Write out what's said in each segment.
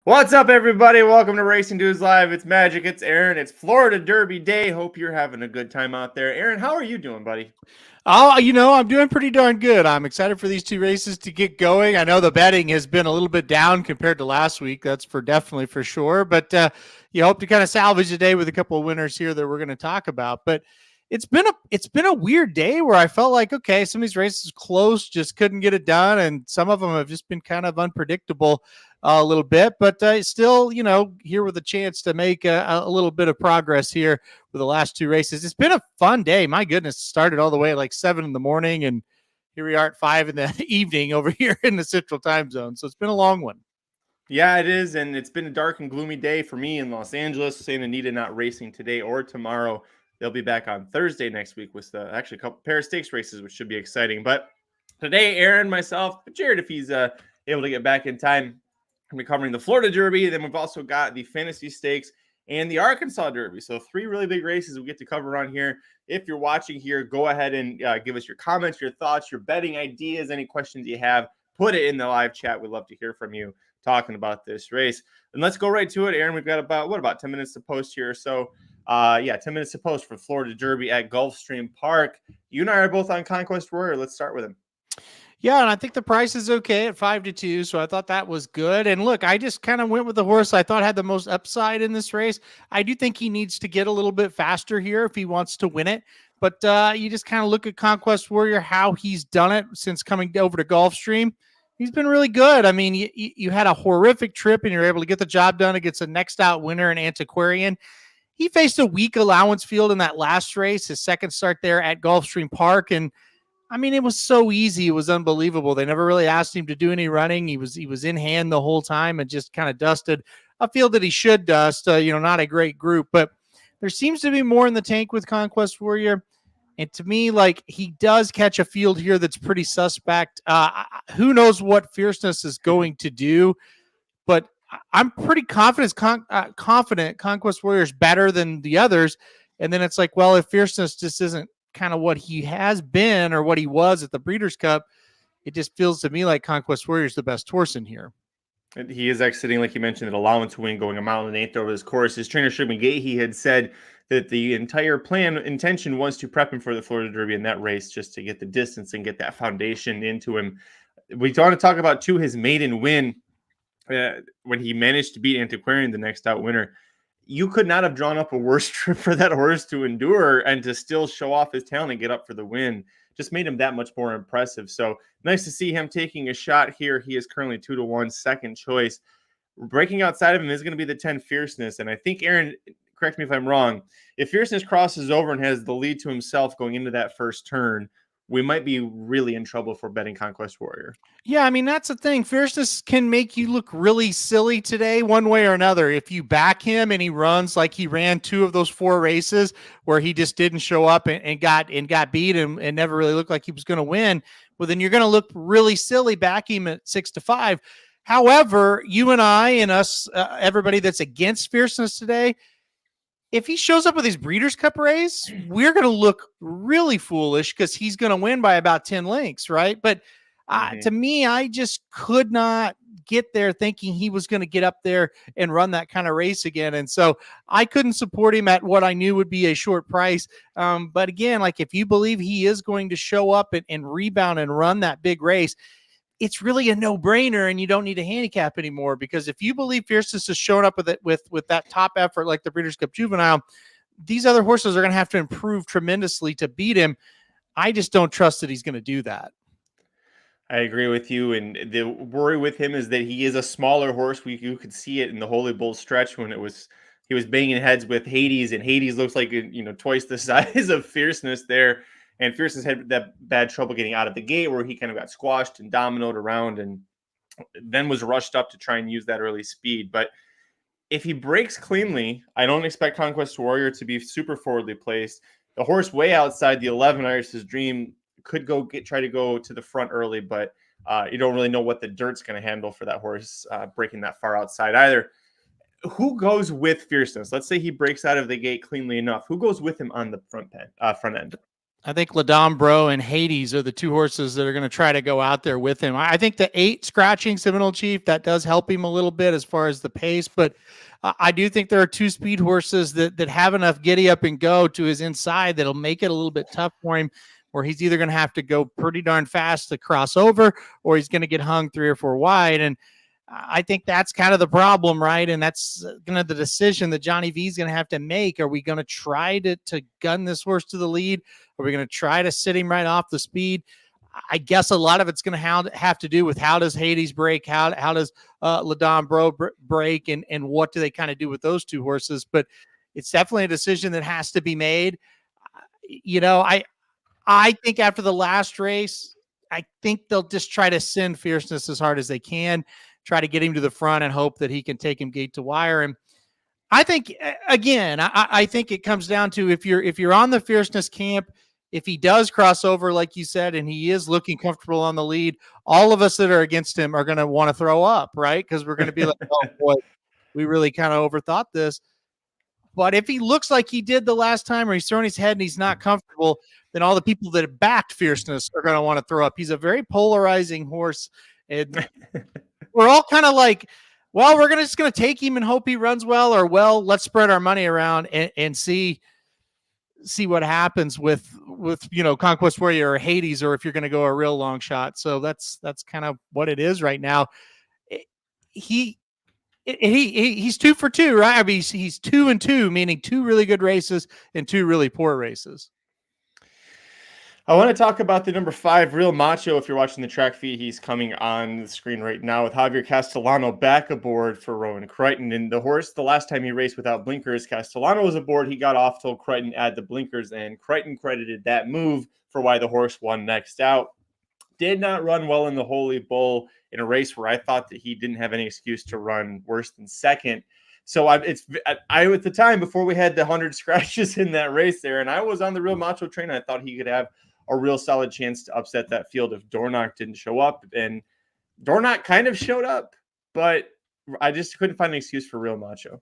What's up, everybody? Welcome to Racing Dudes Live. It's Magic. It's Aaron. It's Florida Derby Day. Hope you're having a good time out there. Aaron, how are you doing, buddy? Oh, I'm doing pretty darn good. I'm excited for these two races to get going. I know the betting has been a little bit down compared to last week. That's definitely for sure. But you hope to kind of salvage the day with a couple of winners here that we're going to talk about. But it's been a weird day where I felt like, okay, some of these races close, just couldn't get it done, and some of them have just been kind of unpredictable a little bit. But still, here with a chance to make a little bit of progress here with the last two races. It's been a fun day. My goodness, started all the way at like 7 in the morning, and here we are at 5 in the evening over here in the Central Time Zone. So it's been a long one. Yeah, it is, and it's been a dark and gloomy day for me in Los Angeles. Santa Anita not racing today or tomorrow. They'll be back on Thursday next week with actually a couple pair of stakes races, which should be exciting. But today, Aaron, myself, Jared, if he's able to get back in time, we'll be covering the Florida Derby. Then we've also got the Fantasy Stakes and the Arkansas Derby. So 3 really big races we get to cover on here. If you're watching here, go ahead and give us your comments, your thoughts, your betting ideas, any questions you have. Put it in the live chat. We'd love to hear from you talking about this race. And let's go right to it, Aaron. We've got about 10 minutes to post here. So 10 minutes to post for Florida Derby at Gulfstream Park. You and I are both on Conquest Warrior. Let's start with him. Yeah, and I think the price is okay at 5-2, so I thought that was good. And look, I just kind of went with the horse I thought had the most upside in this race. I do think he needs to get a little bit faster here if he wants to win it. But you just kind of look at Conquest Warrior, how he's done it since coming over to Gulfstream. He's been really good. I mean, you had a horrific trip, and you're able to get the job done against a next out winner in Antiquarian. He faced a weak allowance field in that last race, his second start there at Gulfstream Park, and I mean, it was so easy. It was unbelievable. They never really asked him to do any running. He was in hand the whole time and just kind of dusted a field that he should dust. Not a great group, but there seems to be more in the tank with Conquest Warrior. And to me, like, he does catch a field here that's pretty suspect. Who knows what Fierceness is going to do, but I'm pretty confident Conquest Warrior is better than the others. And then it's like, well, if Fierceness just isn't kind of what he has been or what he was at the Breeders' Cup, it just feels to me like Conquest Warrior is the best horse in here. And he is exiting, like you mentioned, an allowance win, going 1 mile and 1/8 over this course. His trainer, Shug McGahee, had said that the entire intention was to prep him for the Florida Derby in that race, just to get the distance and get that foundation into him. We want to talk about, too, his maiden win when he managed to beat Antiquarian, the next out winner. You could not have drawn up a worse trip for that horse to endure and to still show off his talent and get up for the win. Just made him that much more impressive. So nice to see him taking a shot here. He is currently 2-1, second choice. Breaking outside of him is going to be the 10 Fierceness. And I think, Aaron, correct me if I'm wrong, if Fierceness crosses over and has the lead to himself going into that first turn, we might be really in trouble for betting Conquest Warrior. Yeah, I mean, that's the thing. Fierceness can make you look really silly today, one way or another. If you back him and he runs like he ran 2 of those 4 races where he just didn't show up and got beat and never really looked like he was going to win, well, then you're going to look really silly backing him at 6-5. However, you and I and us, everybody that's against Fierceness today, if he shows up with his Breeders' Cup race, we're going to look really foolish because he's going to win by about 10 lengths, right? But to me, I just could not get there thinking he was going to get up there and run that kind of race again. And so I couldn't support him at what I knew would be a short price. But again, like, if you believe he is going to show up and rebound and run that big race, it's really a no-brainer, and you don't need a handicap anymore, because if you believe Fierceness is showing up with that top effort like the Breeders' Cup Juvenile, these other horses are going to have to improve tremendously to beat him. I just don't trust that he's going to do that. I agree with you. And the worry with him is that he is a smaller horse. You could see it in the Holy Bull stretch when he was banging heads with Hades, and Hades looks like twice the size of Fierceness there. And Fierceness had that bad trouble getting out of the gate where he kind of got squashed and dominoed around, and then was rushed up to try and use that early speed. But if he breaks cleanly, I don't expect Conquest Warrior to be super forwardly placed. The horse way outside the 11, Iris's Dream, could try to go to the front early, but you don't really know what the dirt's going to handle for that horse breaking that far outside either. Who goes with Fierceness? Let's say he breaks out of the gate cleanly enough. Who goes with him on the front end? I think Ladambro and Hades are the two horses that are going to try to go out there with him. I think the 8 scratching Seminole Chief, that does help him a little bit as far as the pace, but I do think there are 2 speed horses that have enough giddy up and go to his inside that'll make it a little bit tough for him, where he's either going to have to go pretty darn fast to cross over, or he's going to get hung 3 or 4 wide. And I think that's kind of the problem, right? And that's kind of the decision that Johnny V is going to have to make. Are we going to try to gun this horse to the lead? Are we going to try to sit him right off the speed? I guess a lot of it's going to have to do with how does Hades break, how does Ladambro break, and what do they kind of do with those 2 horses? But it's definitely a decision that has to be made. I think after the last race, I think they'll just try to send Fierceness as hard as they can, try to get him to the front and hope that he can take him gate to wire. And I think, again, I think it comes down to if you're on the Fierceness camp, if he does cross over, like you said, and he is looking comfortable on the lead, all of us that are against him are going to want to throw up, right? Because we're going to be like, oh, boy, we really kind of overthought this. But if he looks like he did the last time, or he's throwing his head and he's not comfortable, then all the people that have backed Fierceness are going to want to throw up. He's a very polarizing horse. And we're all kind of like, well, we're just going to take him and hope he runs well, or, well, let's spread our money around and see what happens with Conquest Warrior or Hades, or if you're going to go a real long shot. So that's kind of what it is right now. He's 2 for 2, right? I mean, he's 2 and 2, meaning 2 really good races and 2 really poor races. I want to talk about the number 5, Real Macho. If you're watching the track feed, he's coming on the screen right now with Javier Castellano back aboard for Rowan Crichton. And the horse, the last time he raced without blinkers, Castellano was aboard. He got off, told Crichton add the blinkers, and Crichton credited that move for why the horse won next out. Did not run well in the Holy Bull in a race where I thought that he didn't have any excuse to run worse than second. So I at the time, before we had the 100 scratches in that race there, and I was on the Real Macho train, I thought he could have a real solid chance to upset that field if Dornoch didn't show up. And Dornoch kind of showed up, but I just couldn't find an excuse for Real Macho.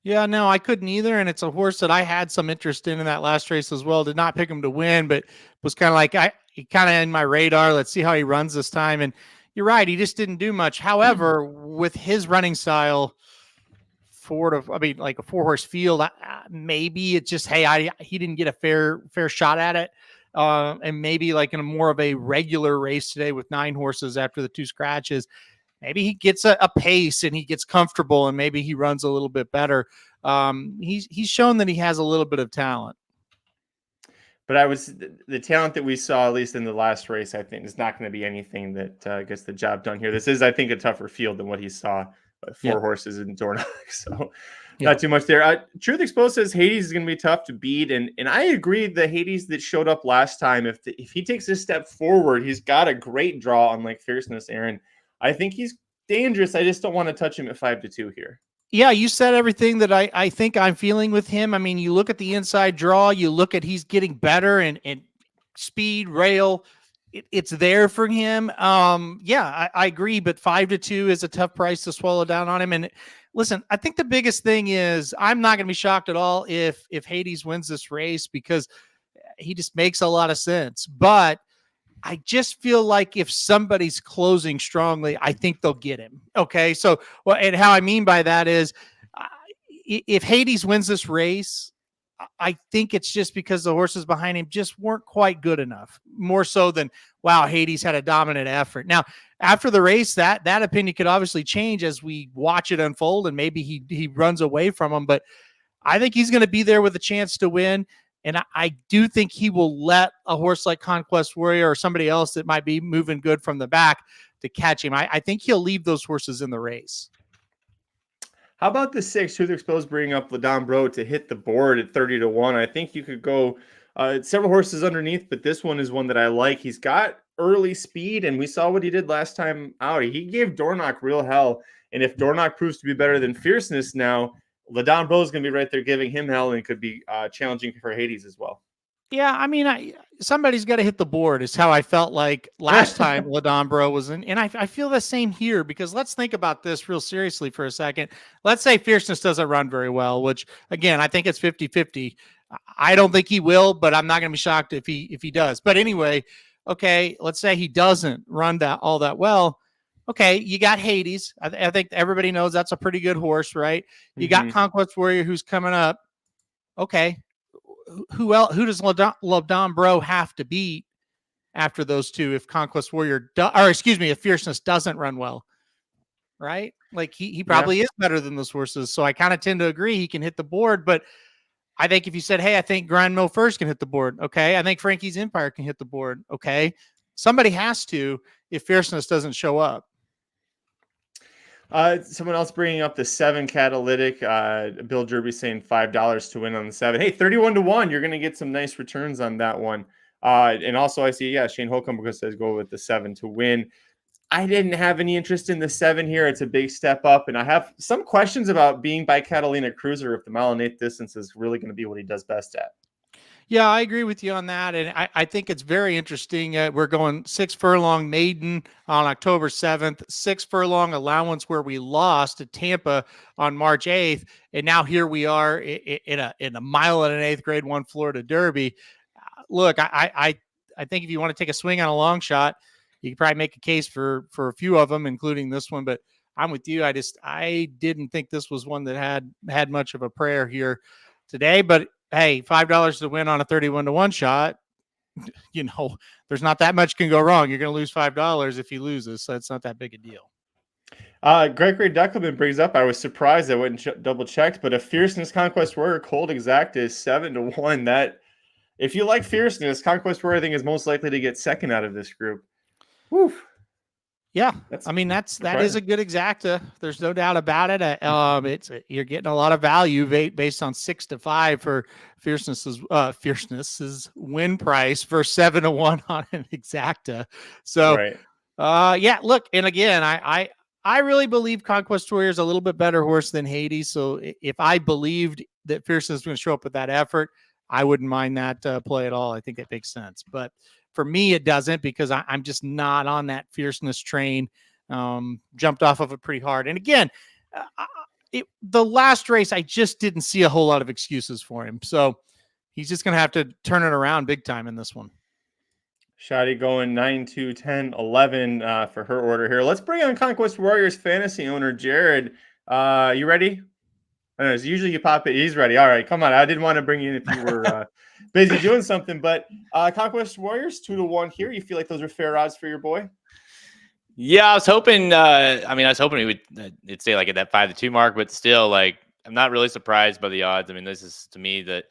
Yeah, no, I couldn't either. And it's a horse that I had some interest in that last race as well. Did not pick him to win, but was kind of like, he kind of in my radar. Let's see how he runs this time. And you're right, he just didn't do much. However, with his running style, like a 4-horse field, maybe it's just, hey, he didn't get a fair shot at it. And maybe like in a more of a regular race today with 9 horses after the 2 scratches, maybe he gets a pace and he gets comfortable and maybe he runs a little bit better. He's shown that he has a little bit of talent. But the talent that we saw, at least in the last race, I think is not going to be anything that gets the job done here. This is, I think, a tougher field than what he saw with 4 horses in Dornoch. So not too much there. Truth Exposed says Hades is going to be tough to beat. And I agree, the Hades that showed up last time, if he takes a step forward, he's got a great draw on like Fierceness, Aaron. I think he's dangerous. I just don't want to touch him at 5-2 here. Yeah, you said everything that I think I'm feeling with him. I mean, you look at the inside draw, you look at he's getting better and speed, rail, it's there for him. I agree, but 5-2 is a tough price to swallow down on him. And listen, I think the biggest thing is I'm not going to be shocked at all if Hades wins this race, because he just makes a lot of sense. But I just feel like if somebody's closing strongly, I think they'll get him. Okay. So, and how I mean by that is if Hades wins this race, I think it's just because the horses behind him just weren't quite good enough, more so than, wow, Hades had a dominant effort. Now, after the race, that opinion could obviously change as we watch it unfold, and maybe he runs away from him. But I think he's going to be there with a chance to win. And I do think he will let a horse like Conquest Warrior or somebody else that might be moving good from the back to catch him. I think he'll leave those horses in the race. How about the 6, Truth Exposed, bringing up Ladon Bro to hit the board at 30-1? I think you could go several horses underneath, but this one is one that I like. He's got early speed, and we saw what he did last time out. He gave Dornoch real hell, and if Dornoch proves to be better than Fierceness now, Ladon Bro is going to be right there giving him hell, and could be challenging for Hades as well. Yeah, I mean, somebody's got to hit the board is how I felt like last time Ladon Bro was in. And I feel the same here, because let's think about this real seriously for a second. Let's say Fierceness doesn't run very well, which, again, I think it's 50-50. I don't think he will, but I'm not going to be shocked if he does. But anyway, okay, let's say he doesn't run all that well. Okay, you got Hades. I think everybody knows that's a pretty good horse, right? You got Conquest Warrior who's coming up. Okay. Who else? Who does Ladon Bro have to beat after those two if Conquest Warrior if Fierceness doesn't run well, right? Like he probably is better than those horses. So I kind of tend to agree he can hit the board, but I think if you said, hey, I think Grand Mill First can hit the board, okay, I think Frankie's Empire can hit the board, okay, somebody has to if Fierceness doesn't show up. Someone else bringing up the 7 Catalytic. Bill Derby saying $5 to win on the 7. Hey, 31-1. You're going to get some nice returns on that one. And also I see, Shane Holcomb says go with the 7 to win. I didn't have any interest in the 7 here. It's a big step up. And I have some questions about being by Catalina Cruiser if the 1 1/8 distance is really going to be what he does best at. Yeah, I agree with you on that. And I think it's very interesting. We're going 6 furlong maiden on October 7th, 6 furlong allowance where we lost at Tampa on March 8th. And now here we are in a 1 1/8 grade 1 Florida Derby. Look, I think if you want to take a swing on a long shot, you can probably make a case for a few of them, including this one. But I'm with you. I didn't think this was one that had much of a prayer here today. But hey, $5 to win on a 31-1 shot, there's not that much can go wrong. You're going to lose $5 if he loses, so it's not that big a deal. Gregory Deckelman brings up, I was surprised I wouldn't double checked, but a Fierceness Conquest Warrior Cold Exact is 7-1. That if you like Fierceness, Conquest Warrior I think is most likely to get second out of this group. Woo. Yeah, that is a good exacta. There's no doubt about it. You're getting a lot of value based on 6 to 5 for Fierceness's win price for 7-1 on an exacta. So, right. Look, and again, I really believe Conquest Warrior is a little bit better horse than Hades. So if I believed that Fierceness was going to show up with that effort, I wouldn't mind that play at all. I think that makes sense, but for me, it doesn't, because I'm just not on that Fierceness train. Jumped off of it pretty hard. And again, the last race, I just didn't see a whole lot of excuses for him. So he's just going to have to turn it around big time in this one. Shotty going 9, 2, 10, 11 for her order here. Let's bring on Conquest Warriors fantasy owner, Jared. You ready? I know, usually you pop it. He's ready. All right, come on. I didn't want to bring you in if you were busy doing something, but Conquest Warriors 2-1 here. You feel like those are fair odds for your boy? Yeah, I was hoping. I was hoping he would it'd stay like at that 5-2 mark, but still, like, I'm not really surprised by the odds. I mean, this is to me the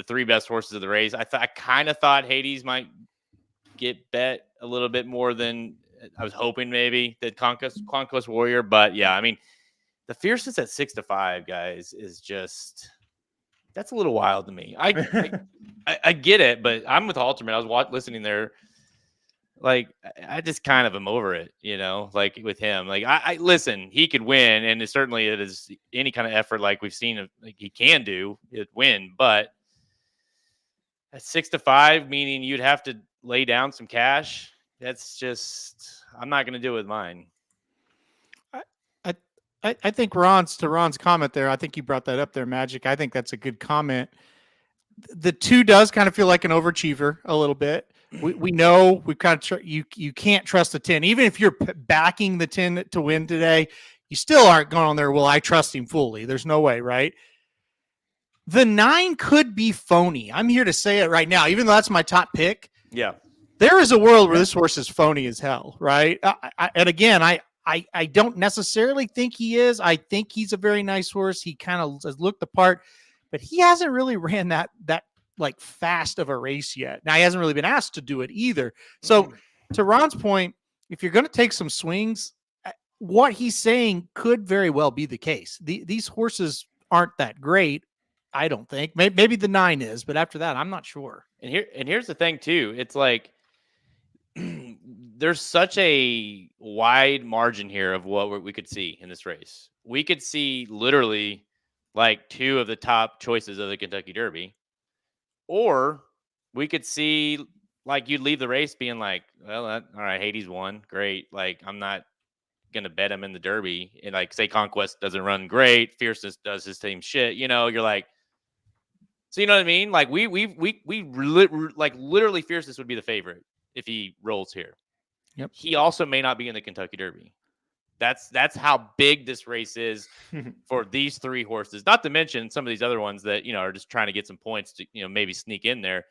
3 best horses of the race. I kind of thought Hades might get bet a little bit more than I was hoping, maybe that Conquest Warrior, but yeah, I mean. The Fierceness at 6 to 5, guys, is just that's a little wild to me. I get it, but I'm with Halterman. I was listening there, like I just kind of am over it, like with him. Like I listen, he could win, and certainly it is any kind of effort like we've seen, like he can do it win, but at 6 to 5, meaning you'd have to lay down some cash. That's just I'm not going to do it with mine. I think Ron's comment there, I think you brought that up there, Magic. I think that's a good comment. The 2 does kind of feel like an overachiever a little bit. We know we kind of you can't trust the 10. Even if you're backing the 10 to win today, you still aren't going on there. Well, I trust him fully. There's no way, right? The 9 could be phony. I'm here to say it right now, even though that's my top pick. Yeah. There is a world where this horse is phony as hell, right? And again, I don't necessarily think he is. I think he's a very nice horse. He kind of has looked the part, but he hasn't really ran that like fast of a race yet. Now he hasn't really been asked to do it either. So to Ron's point, if you're going to take some swings, what he's saying could very well be the case. These horses aren't that great. I don't think. Maybe the 9 is, but after that, I'm not sure. And here's the thing too. It's like there's such a wide margin here of what we could see in this race. We could see literally like 2 of the top choices of the Kentucky Derby, or we could see like you'd leave the race being like, well, all right, Hades won, great. Like I'm not gonna bet him in the Derby, and like say Conquest doesn't run great, Fierceness does his same shit. You're like, so you know what I mean? Like we like literally Fierceness would be the favorite if he rolls here. Yep. He also may not be in the Kentucky Derby. That's how big this race is for these 3 horses. Not to mention some of these other ones that are just trying to get some points to maybe sneak in there.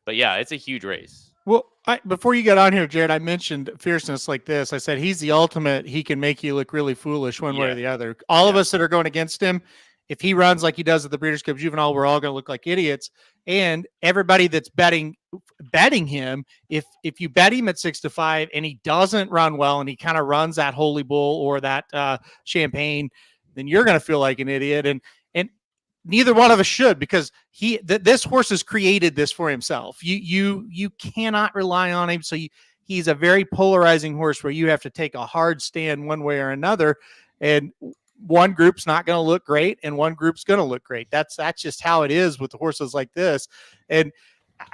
But yeah, it's a huge race. Well, before you got on here, Jared, I mentioned Fierceness like this. I said he's the ultimate. He can make you look really foolish one way or the other. All of us that are going against him, if he runs like he does at the Breeders' Cup Juvenile, we're all going to look like idiots. And everybody that's betting him, if you bet him at 6-5 and he doesn't run well and he kind of runs that Holy Bull or that Champagne, then you're going to feel like an idiot. And neither one of us should, because this horse has created this for himself. You cannot rely on him. So he's a very polarizing horse where you have to take a hard stand one way or another. And one group's not going to look great and one group's going to look great. That's just how it is with the horses like this. And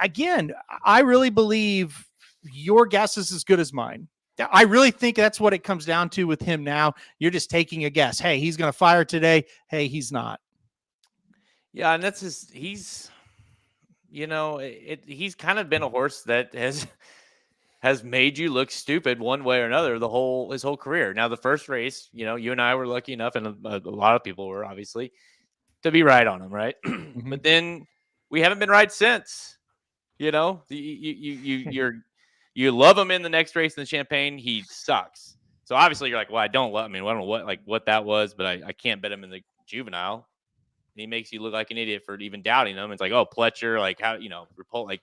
again, I really believe your guess is as good as mine. I really think that's what it comes down to with him now. You're just taking a guess. Hey, he's going to fire today. Hey, he's not. Yeah, and that's he's kind of been a horse that has made you look stupid one way or another his whole career. Now, the first race, you and I were lucky enough, and a lot of people were obviously, to be right on him, right? Mm-hmm. But then we haven't been right since. You love him in the next race in the Champagne, he sucks. So obviously you're like, well, I don't know what that was, but I can't bet him in the Juvenile. And he makes you look like an idiot for even doubting him. It's like, oh, Pletcher, like how, Repult, like,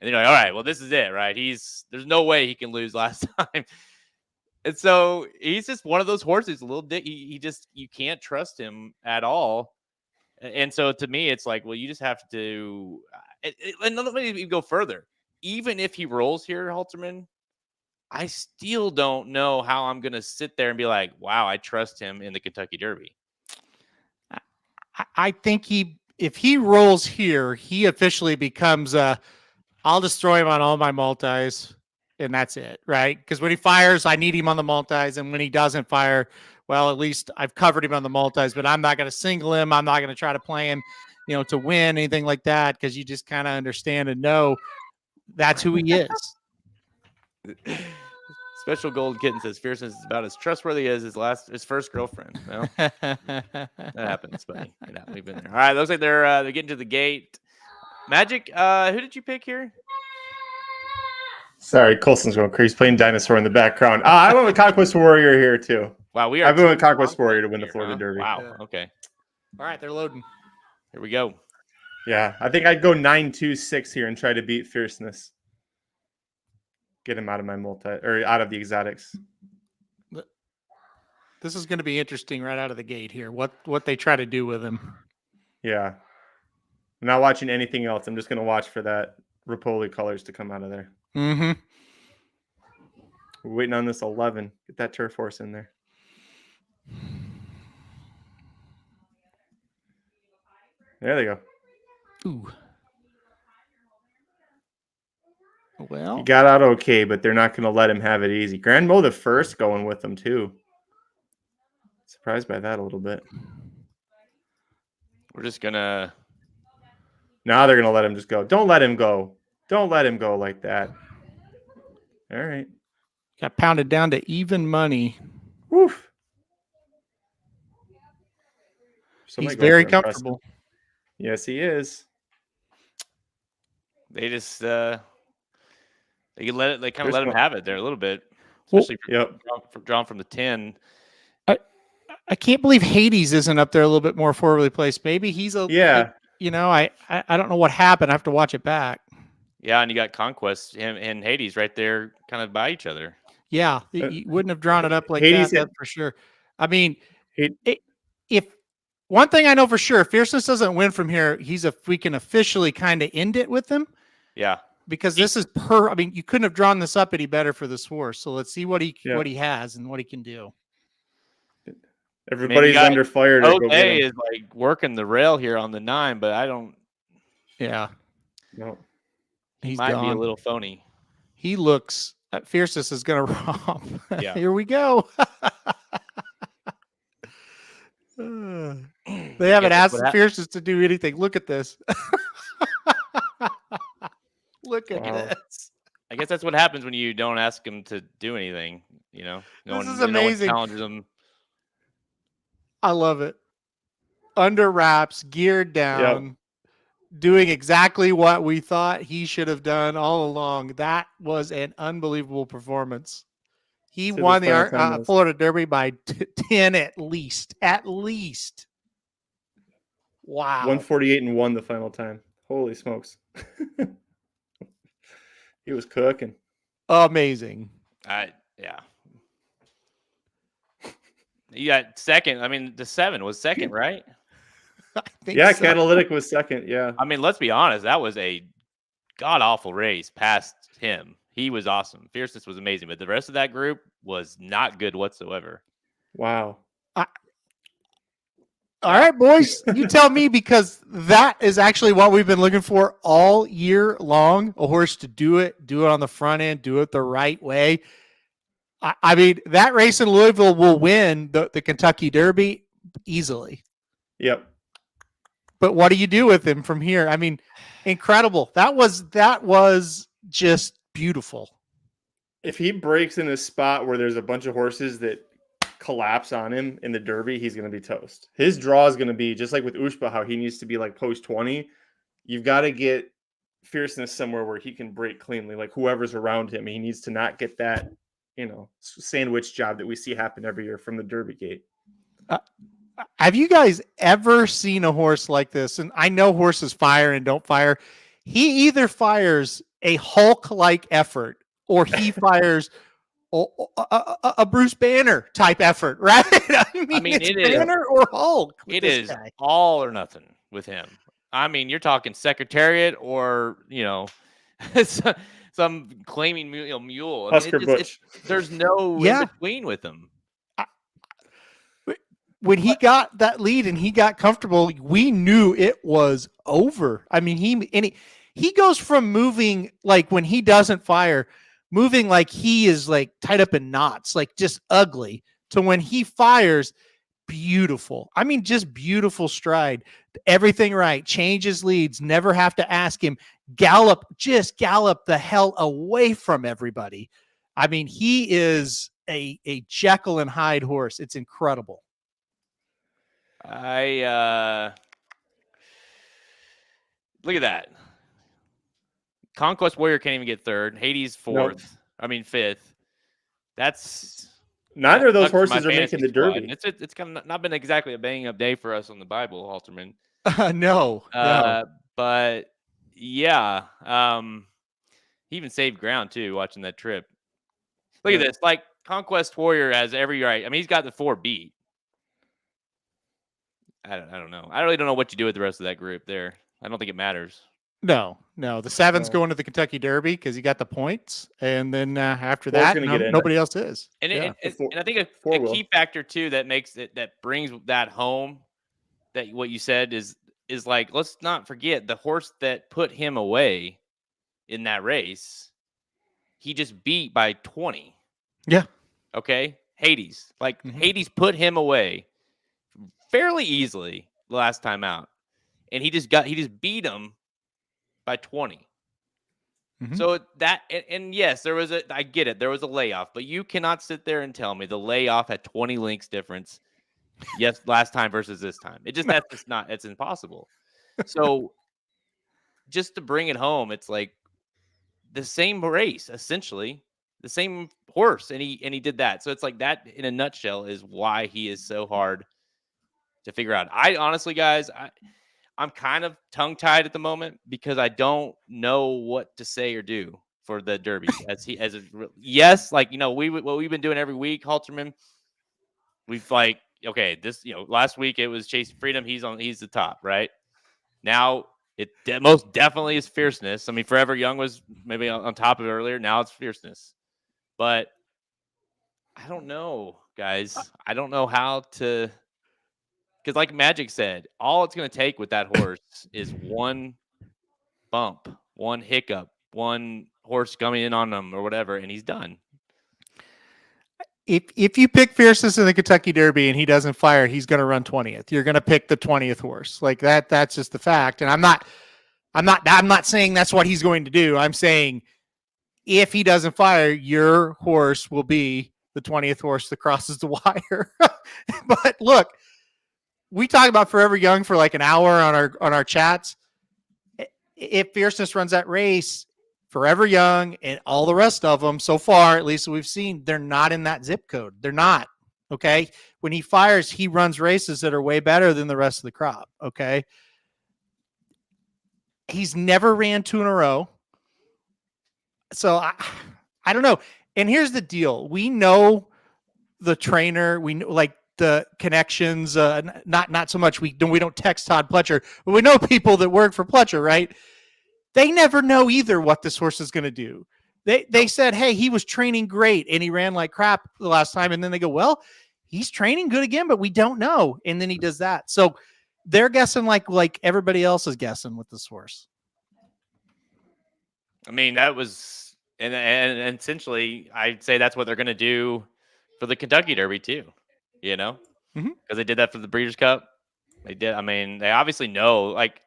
and then you're like, all right, well, this is it, right? There's no way he can lose last time. And so he's just one of those horses, a little dick. He just, you can't trust him at all. And so to me, it's like, well, you just have to, and let me even go further. Even if he rolls here, Halterman, I still don't know how I'm going to sit there and be like, wow, I trust him in the Kentucky Derby. I think if he rolls here, he officially becomes I'll destroy him on all my multis, and that's it, right? Because when he fires, I need him on the multis, and when he doesn't fire, well, at least I've covered him on the multis, but I'm not going to single him. I'm not going to try to play him, to win, anything like that, because you just kind of understand and know that's who he is. Special Gold Kitten says Fierceness is about as trustworthy as his first girlfriend. Well, that happens, buddy. We've been there. All right, looks like they're getting to the gate. Magic, who did you pick here? Sorry, Colson's going crazy. He's playing Dinosaur in the background. I went with Conquest Warrior here too. Wow, I've been with Conquest Warrior to win the Florida Derby. Wow. Yeah. Okay. All right, they're loading. Here we go. Yeah, I think I'd go 9-2-6 here and try to beat Fierceness. Get him out of my out of the exotics. This is going to be interesting right out of the gate here. What they try to do with him. Yeah. I'm not watching anything else. I'm just going to watch for that Rapoli colors to come out of there. Mm-hmm. We're waiting on this 11. Get that turf horse in there. There they go. Ooh. Well, he got out okay, but they're not going to let him have it easy. Grand Mo the first going with them too. Surprised by that a little bit. We're just gonna. Now they're going to let him just go. Don't let him go. Don't let him go like that. All right. Got pounded down to even money. Woof. He's very comfortable. Yes, he is. They just they kind of let him have it there a little bit. especially Yep. drawn from the 10. I can't believe Hades isn't up there a little bit more forwardly placed. Maybe he's Yeah. I don't know what happened. I have to watch it back. Yeah, and you got Conquest him and Hades right there, kind of by each other. Yeah, you wouldn't have drawn it up like Hades that. had- That's for sure. I mean, He- if one thing I know for sure, if Fierceness doesn't win from here, we can officially kind of end it with him. Yeah, Because this is I mean, you couldn't have drawn this up any better for this horse. So let's see what he has and what he can do. Everybody's under fire to go get Jose him. is like working the rail here on the 9, but I don't. Yeah, No. he's might gone. be a little phony. He looks. Fierceness is going to romp. Yeah. Here we go. They haven't asked Fierceness to do anything. Look at this. Look at this. I guess that's what happens when you don't ask him to do anything. No this one, is amazing. No one challenges him. I love it. Under wraps, geared down, doing exactly what we thought he should have done all along. That was an unbelievable performance. He won the Florida Derby by 10 at least. At least. Wow. 148 and 1 the final time. Holy smokes. He was cooking. Amazing. Yeah. You got second. I mean, the 7 was second, right? I think Yeah, so. Catalytic was second. Yeah. I mean, let's be honest. That was a god-awful race past him. He was awesome. Fierceness was amazing, but the rest of that group was not good whatsoever. Wow. All right, boys, you tell me, because that is actually what we've been looking for all year long. A horse to do it on the front end, do it the right way. I mean, that race in Louisville will win the Kentucky Derby easily. Yep. But what do you do with him from here? I mean, incredible. That was just beautiful. If he breaks in a spot where there's a bunch of horses that collapse on him in the Derby, he's going to be toast. His draw is going to be just like with Ushba, how he needs to be like post 20. You've got to get Fierceness somewhere where he can break cleanly, like whoever's around him. He needs to not get that, sandwich job that we see happen every year from the Derby gate. Have you guys ever seen a horse like this? And I know horses fire and don't fire. He either fires a Hulk-like effort or he fires a Bruce Banner type effort, right? I mean it's Banner or Hulk. It is all or nothing with him. I mean, you're talking Secretariat or, some claiming mule. Husker Butch. There's no in between with him. When he got that lead and he got comfortable, we knew it was over. I mean, he goes from moving like when he doesn't fire, moving like he is like tied up in knots, like just ugly, to when he fires, beautiful. I mean, just beautiful stride. Everything right. Changes leads. Never have to ask him. Gallop the hell away from everybody. I mean, he is a Jekyll and Hyde horse. It's incredible. Look at that. Conquest Warrior can't even get third. Hades fourth. Nope. I mean fifth. That's neither of those horses are making the Derby. It's kind of not been exactly a banging up day for us on the Bible, Halterman. No. But yeah, he even saved ground too. Watching that trip. Look at this. Like Conquest Warrior has every right. I mean, he's got the 4 beat. I don't know. I really don't know what you do with the rest of that group there. I don't think it matters. No. The 7's going to the Kentucky Derby because he got the points, and then after that, nobody else is. And I think a key factor too that makes it, that brings that home, that what you said is like, let's not forget the horse that put him away in that race. He just beat by 20. Yeah. Okay. Hades, Hades put him away fairly easily last time out, and he just beat him by 20. So that, and yes, I get it, there was a layoff, but you cannot sit there and tell me the layoff had 20 links difference. Yes, last time versus this time. It's impossible. So just to bring it home, it's like the same race essentially. the same horse, and he did that. So it's like that in a nutshell is why he is so hard to figure out. I honestly, guys, I'm kind of tongue tied at the moment because I don't know what to say or do for the Derby. Yes, like what we've been doing every week, Halterman. We've like this last week it was Chasing Freedom. He's the top right now. It most definitely is Fierceness. I mean, Forever Young was maybe on top of it earlier. Now it's Fierceness, but I don't know, guys. I don't know how to. Because like Magic said, all it's going to take with that horse is one bump, one hiccup, one horse coming in on him or whatever, and he's done. If you pick Fierceness in the Kentucky Derby and he doesn't fire, he's going to run 20th. You're going to pick the 20th horse. Like that. That's just the fact. And I'm not saying that's what he's going to do. I'm saying if he doesn't fire, your horse will be the 20th horse that crosses the wire. But look, we talk about Forever Young for like an hour on our chats. If Fierceness runs that race, Forever Young and all the rest of them so far, at least we've seen, they're not in that zip code. They're not. Okay. When he fires, he runs races that are way better than the rest of the crop. Okay. He's never ran 2 in a row. So I don't know. And here's the deal. We know the trainer. We know like the connections, not so much. We don't text Todd Pletcher, but we know people that work for Pletcher, right? They never know either what this horse is going to do. They said, hey, he was training great and he ran like crap the last time. And then they go, well, he's training good again, but we don't know. And then he does that. So they're guessing like everybody else is guessing with this horse. I mean, that was, and essentially I'd say that's what they're going to do for the Kentucky Derby too, because they did that for the Breeders' Cup. They did. I mean, they obviously know, like,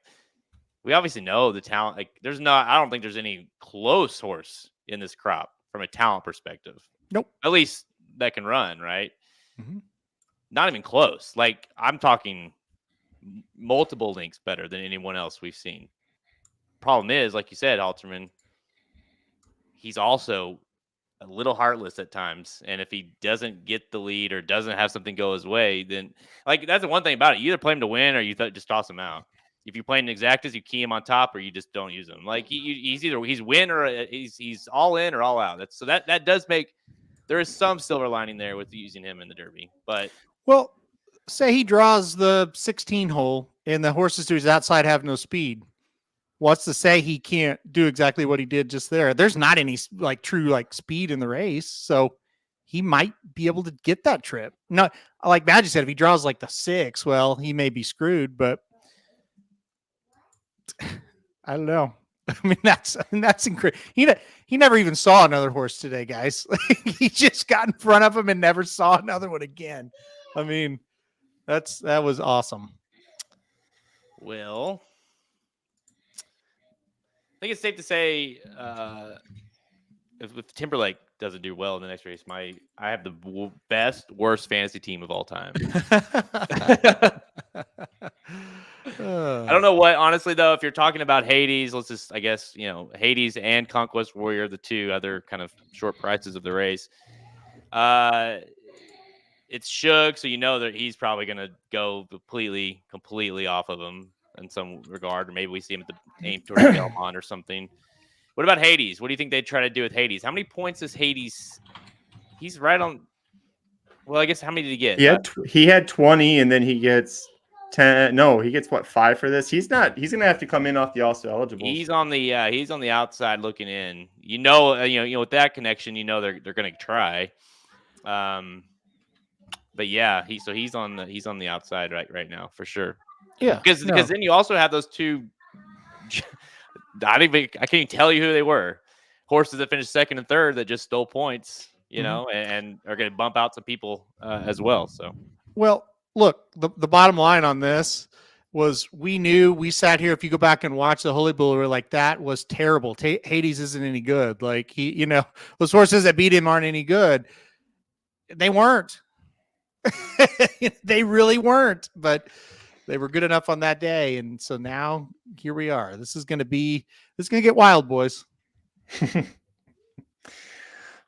we obviously know the talent. Like, I don't think there's any close horse in this crop from a talent perspective. Nope. At least that can run, right? Mm-hmm. Not even close. Like, I'm talking multiple links better than anyone else we've seen. Problem is, like you said, Halterman, he's also a little heartless at times. And if he doesn't get the lead or doesn't have something go his way, then, like, that's the one thing about it. You either play him to win or you just toss him out. If you're playing exactas, you key him on top or you just don't use him. Like he's either he's win or he's all in or all out. That does make there is some silver lining there with using him in the Derby. But well, say he draws the 16 hole and the horses to his outside have no speed. What's to say he can't do exactly what he did just there? There's not any like true like speed in the race, so he might be able to get that trip. Not like Magic said, if he draws like the 6, well, he may be screwed, but. I don't know. I mean, that's incredible. He never even saw another horse today, guys. He just got in front of him and never saw another one again. I mean, that was awesome. Well, I think it's safe to say if Timberlake doesn't do well in the next race, I have the worst fantasy team of all time. I don't know what, honestly, though, if you're talking about Hades, let's just, I guess, Hades and Conquest Warrior, the 2 other kind of short prices of the race. It's Shug, so that he's probably going to go completely off of him in some regard, or maybe we see him at the aim towards Belmont or something. What about Hades? What do you think they'd try to do with Hades? How many points is Hades? He's right on. Well, I guess how many did he get? He had 20, and then he gets 10. No, he gets 5 for this. He's gonna have to come in off the also eligible. He's on the outside looking in. With that connection, they're gonna try. But yeah, he's on the outside right now for sure. Yeah, because then you also have those 2. I can't even tell you who they were. Horses that finished 2nd and 3rd that just stole points, and are going to bump out some people as well. So, well, look, the bottom line on this was we sat here. If you go back and watch the Holy Bull, we were like, that was terrible. Hades isn't any good. Like those horses that beat him aren't any good. They weren't. They really weren't, but they were good enough on that day. And so now here we are. This is going to get wild, boys.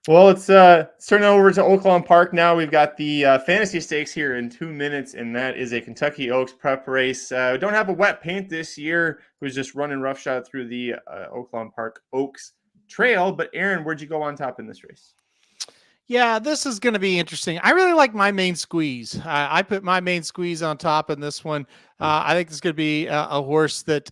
Well, it's turning over to Oaklawn Park now. We've got the fantasy stakes here in 2 minutes, and that is a Kentucky Oaks prep race. We don't have a wet paint this year. It was just running roughshod through the Oaklawn Park Oaks Trail. But Aaron, where'd you go on top in this race? Yeah, this is going to be interesting. I really like my main squeeze. I put my main squeeze on top in this one. I think it's going to be a horse that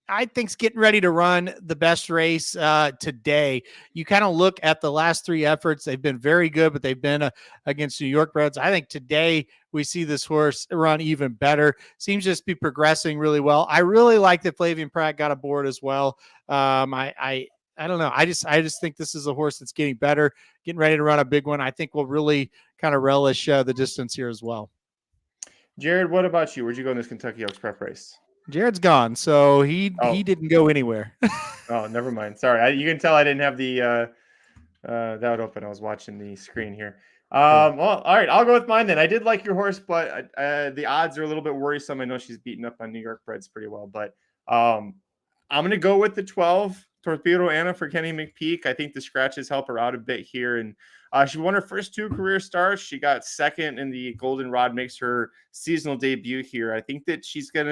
I think's getting ready to run the best race today. You kind of look at the last three efforts; they've been very good, but they've been against New York breds. I think today we see this horse run even better. Seems just to be progressing really well. I really like that Flavian Pratt got aboard as well. I don't know. I just think this is a horse that's getting better, getting ready to run a big one. I think we'll really kind of relish the distance here as well. Jared, what about you? Where'd you go in this Kentucky Oaks prep race? Jared's gone, so he didn't go anywhere. Oh, never mind. Sorry, you can tell I didn't have the that open. I was watching the screen here. Well, all right, I'll go with mine then. I did like your horse, but the odds are a little bit worrisome. I know she's beaten up on New York breds pretty well, but I'm going to go with the 12 Torpedo Anna for Kenny McPeak. I think the scratches help her out a bit here, and she won her first two career starts. She got second in the Goldenrod, makes her seasonal debut here. I think that she's got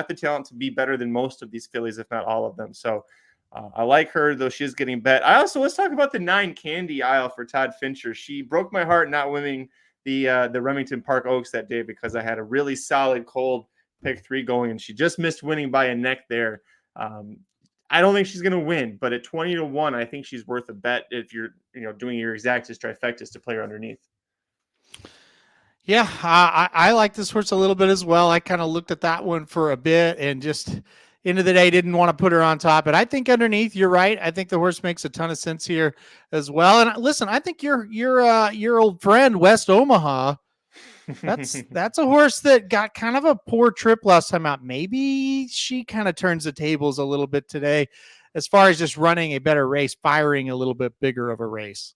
the talent to be better than most of these fillies, if not all of them. So I like her, though she is getting bet. Let's talk about the 9 Candy Isle for Todd Fincher. She broke my heart not winning the Remington Park Oaks that day because I had a really solid cold pick 3 going, and she just missed winning by a neck there. I don't think she's going to win, but at 20-1, I think she's worth a bet if you're doing your exactas trifectas to play her underneath. Yeah, I like this horse a little bit as well. I kind of looked at that one for a bit and just end of the day didn't want to put her on top. But I think underneath, you're right. I think the horse makes a ton of sense here as well. And listen, I think your old friend West Omaha, that's a horse that got kind of a poor trip last time out. Maybe she kind of turns the tables a little bit today as far as just running a better race, firing a little bit bigger of a race.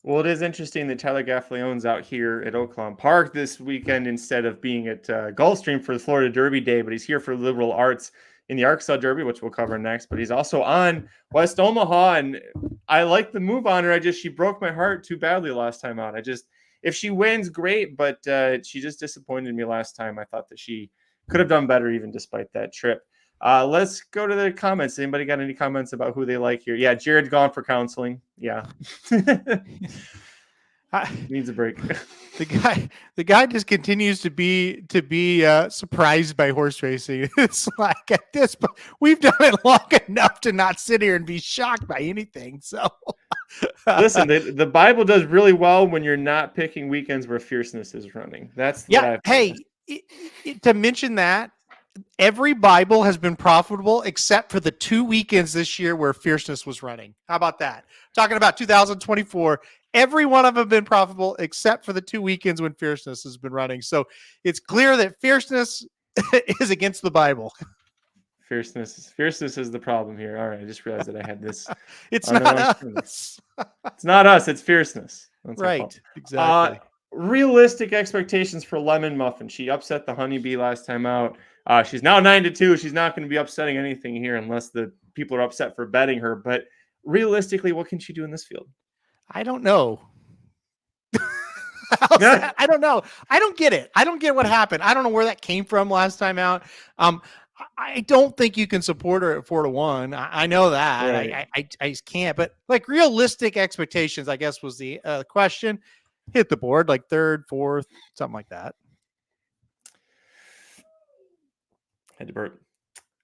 Well, it is interesting that Tyler Gaffleone's out here at Oaklawn Park this weekend instead of being at Gulfstream for the Florida Derby Day, but he's here for liberal arts in the Arkansas Derby, which we'll cover next. But he's also on West Omaha, and I like the move on her. She broke my heart too badly last time out. If she wins, great, but she just disappointed me last time. I thought that she could have done better even despite that trip. Let's go to the comments. Anybody got any comments about who they like here? Yeah, Jared's gone for counseling. Yeah. Needs a break. The guy just continues to be surprised by horse racing. It's like at this point, we've done it long enough to not sit here and be shocked by anything. So listen, the Bible does really well when you're not picking weekends where fierceness is running. That's to mention that every Bible has been profitable except for the 2 weekends this year where fierceness was running. How about that? Talking about 2024, every one of them have been profitable except for the 2 weekends when fierceness has been running. So it's clear that fierceness is against the Bible. Fierceness is the problem here. All right, I just realized that I had this. It's not us. It's not us. It's fierceness. That's right. Exactly. Realistic expectations for Lemon Muffin. She upset the Honeybee last time out. She's now 9-2. She's not going to be upsetting anything here unless the people are upset for betting her. But realistically, what can she do in this field? I don't know. I don't know. I don't get it. I don't get what happened. I don't know where that came from last time out. I don't think you can support her at 4-1. I know that. Right. I just can't. But like realistic expectations, I guess was the question. Hit the board like 3rd, 4th, something like that. Had to burp.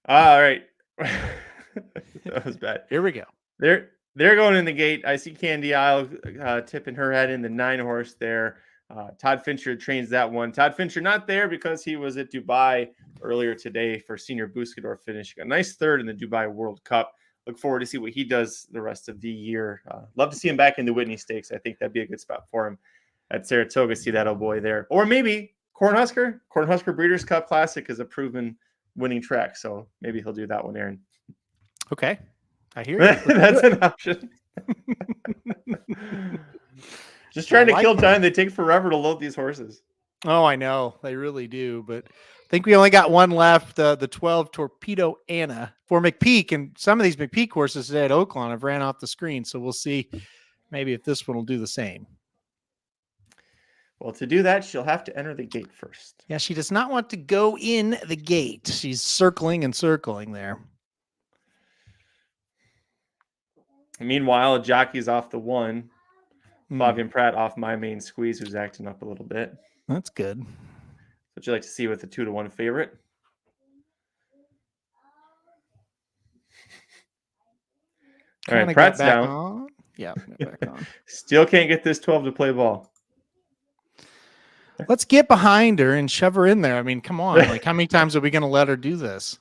All right. That was bad. Here we go. They're going in the gate. I see Candy Isle tipping her head in the 9 horse there. Todd Fincher trains that one. Todd Fincher not there because he was at Dubai earlier today for Senior Buscador finish. Got a nice 3rd in the Dubai World Cup. Look forward to see what he does the rest of the year. Love to see him back in the Whitney Stakes. I think that'd be a good spot for him at Saratoga. See that old boy there. Or maybe Cornhusker Breeders' Cup Classic is a proven winning track. So maybe he'll do that one, Aaron. Okay. I hear you. That's an option. Just trying to kill time. They take forever to load these horses. Oh, I know. They really do. But I think we only got one left, the 12 Torpedo Anna for McPeak. And some of these McPeak horses today at Oaklawn have ran off the screen. So we'll see Maybe if this one will do the same. Well, to do that, she'll have to enter the gate first. Yeah, she does not want to go in the gate. She's circling and circling there. Meanwhile, jockey's off the 1. Flavian Pratt off my main squeeze, who's acting up a little bit. That's good. What you like to see with the 2-1 favorite? All right, Pratt's down. On. Yeah, back on. Still can't get this 12 to play ball. Let's get behind her and shove her in there. I mean, come on. Like, how many times are we going to let her do this?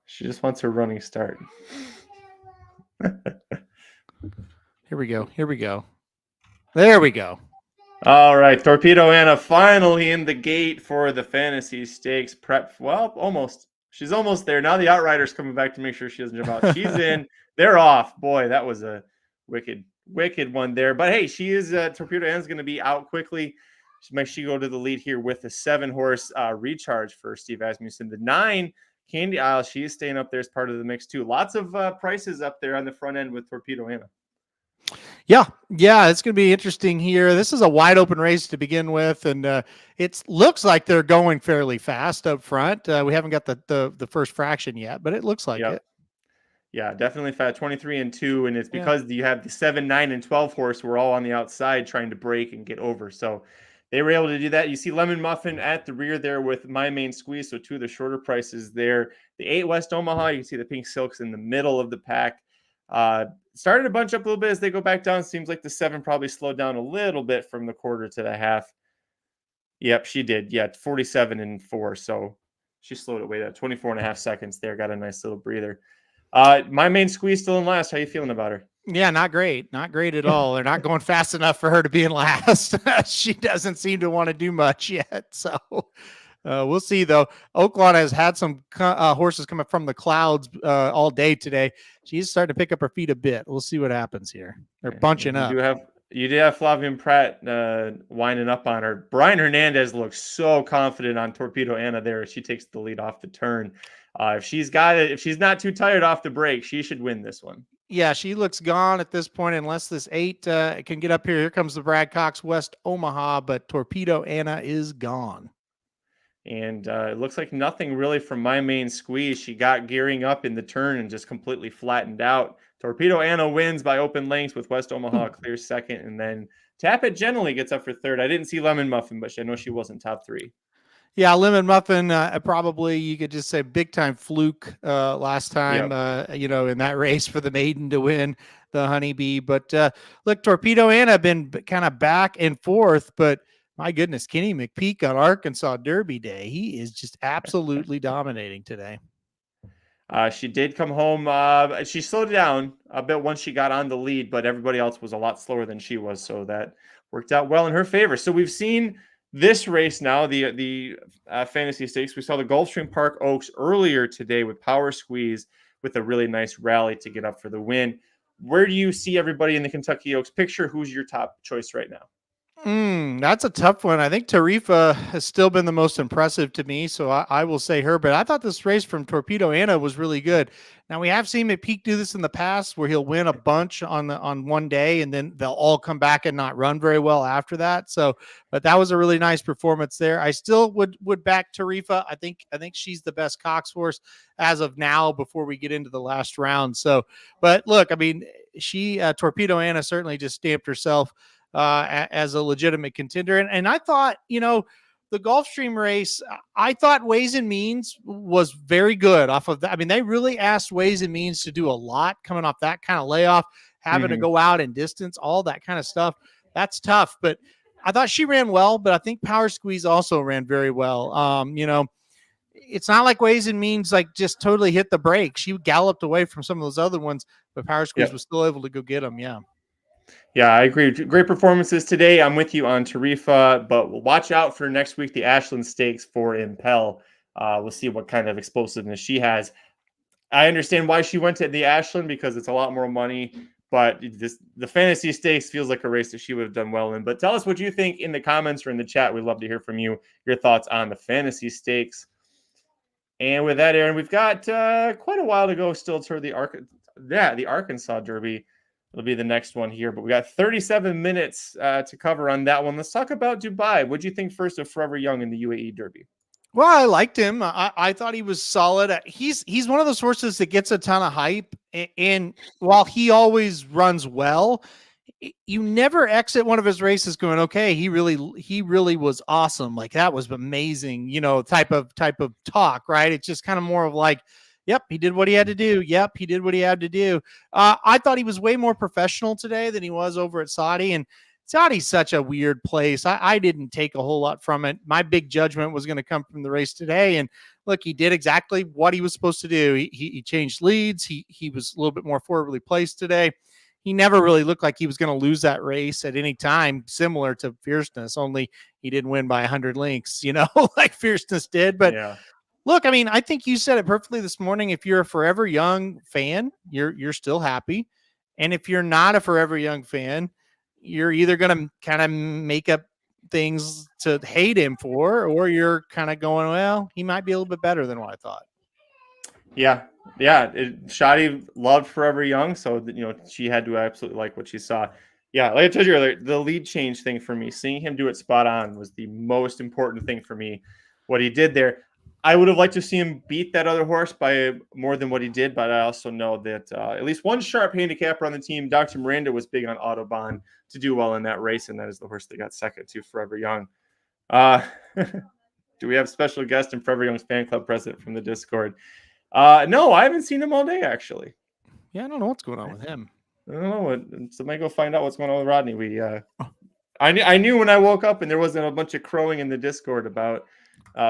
She just wants her running start. Here we go. Here we go. There we go. All right. Torpedo Anna finally in the gate for the fantasy stakes prep. Well, almost. She's almost there. Now the Outrider's coming back to make sure she doesn't jump out. She's in. They're off. Boy, that was a wicked one there. But hey, she is Torpedo Anna's going to be out quickly. She go to the lead here with the 7-horse recharge for Steve Asmussen. The 9 Candy Isle, she is staying up there as part of the mix too. Lots of prices up there on the front end with Torpedo Anna. Yeah, it's going to be interesting here. This is a wide open race to begin with, and it looks like they're going fairly fast up front. We haven't got the first fraction yet, but it looks like it. Yeah, definitely fast. 23-2, and it's because you have the 7, 9, and 12 horse who are all on the outside trying to break and get over. So they were able to do that. You see Lemon Muffin at the rear there with my main squeeze, so 2 of the shorter prices there. The 8 West Omaha, you can see the Pink Silks in the middle of the pack. Started to bunch up a little bit as they go back down. Seems like the 7 probably slowed down a little bit from the quarter to the half. Yep, she did. Yeah, 47-4. So she slowed it way down. 24.5 seconds there. Got a nice little breather. My main squeeze still in last. How you feeling about her? Yeah, not great. Not great at all. They're not going fast enough for her to be in last. She doesn't seem to want to do much yet. So we'll see, though. Oaklawn has had some horses coming from the clouds all day today. She's starting to pick up her feet a bit. We'll see what happens here. They're bunching up. You did have Flavian Pratt winding up on her. Brian Hernandez looks so confident on Torpedo Anna there. She takes the lead off the turn. If she's not too tired off the break, she should win this one. Yeah, she looks gone at this point unless this 8 can get up here. Here comes the Brad Cox West Omaha, but Torpedo Anna is gone. And it looks like nothing really from my main squeeze. She got gearing up in the turn and just completely flattened out. Torpedo Anna wins by open lengths with West Omaha clear second. And then Tap It generally gets up for third. I didn't see Lemon Muffin, but I know she wasn't top 3. Yeah, Lemon Muffin, probably you could just say big time fluke last time, in that race for the maiden to win the Honeybee. But look, Torpedo Anna been kind of back and forth, but my goodness, Kenny McPeak on Arkansas Derby Day, he is just absolutely dominating today. She did come home. She slowed down a bit once she got on the lead, but everybody else was a lot slower than she was, so that worked out well in her favor. So we've seen this race now, the Fantasy Stakes. We saw the Gulfstream Park Oaks earlier today with Power Squeeze with a really nice rally to get up for the win. Where do you see everybody in the Kentucky Oaks picture? Who's your top choice right now? That's a tough one. I think Tarifa has still been the most impressive to me, so I will say her. But I thought this race from Torpedo Anna was really good. Now, we have seen McPeak do this in the past where he'll win a bunch on one day, and then they'll all come back and not run very well after that. So, but that was a really nice performance there. I still would back Tarifa. I think she's the best Cox horse as of now before we get into the last round. So, but look, I mean, Torpedo Anna certainly just stamped herself as a legitimate contender. And I thought, the Gulfstream race, I thought Ways and Means was very good off of that. I mean, they really asked Ways and Means to do a lot coming off that kind of layoff, having to go out and distance, all that kind of stuff. That's tough. But I thought she ran well, but I think Power Squeeze also ran very well. It's not like Ways and Means like just totally hit the brake. She galloped away from some of those other ones, but Power Squeeze was still able to go get them. Yeah. Yeah, I agree. Great performances today. I'm with you on Tarifa, but we'll watch out for next week, the Ashland Stakes for Impel. We'll see what kind of explosiveness she has. I understand why she went to the Ashland because it's a lot more money, but the Fantasy Stakes feels like a race that she would have done well in. But tell us what you think in the comments or in the chat. We'd love to hear from you, your thoughts on the Fantasy Stakes. And with that, Aaron, we've got quite a while to go still toward the the Arkansas Derby. It'll be the next one here, but we got 37 minutes to cover on that one. Let's talk about Dubai. What do you think first of Forever Young in the UAE Derby? Well, I liked him. I thought he was solid. He's one of those horses that gets a ton of hype, and while he always runs well, you never exit one of his races going, okay, he really was awesome. Like that was amazing, type of talk, right? It's just kind of more of like, yep, he did what he had to do. Yep, he did what he had to do. I thought he was way more professional today than he was over at Saudi, and Saudi's such a weird place. I didn't take a whole lot from it. My big judgment was going to come from the race today. And look, he did exactly what he was supposed to do. He changed leads. He was a little bit more forwardly placed today. He never really looked like he was going to lose that race at any time, similar to Fierceness, only he didn't win by 100 lengths, like Fierceness did. But yeah. Look, I mean, I think you said it perfectly this morning. If you're a Forever Young fan, you're still happy. And if you're not a Forever Young fan, you're either going to kind of make up things to hate him for, or you're kind of going, well, he might be a little bit better than what I thought. Yeah. Shadi loved Forever Young, so she had to absolutely like what she saw. Yeah, like I told you earlier, the lead change thing for me, seeing him do it spot on was the most important thing for me. What he did there, I would have liked to see him beat that other horse by more than what he did, but I also know that at least one sharp handicapper on the team, Dr. Miranda, was big on Autobahn to do well in that race, and that is the horse that got second to Forever Young. Do we have special guest and Forever Young's fan club president from the Discord? No, I haven't seen him all day, actually. Yeah, I don't know what's going on with him. I don't know. Somebody go find out what's going on with Rodney. I knew when I woke up and there wasn't a bunch of crowing in the Discord about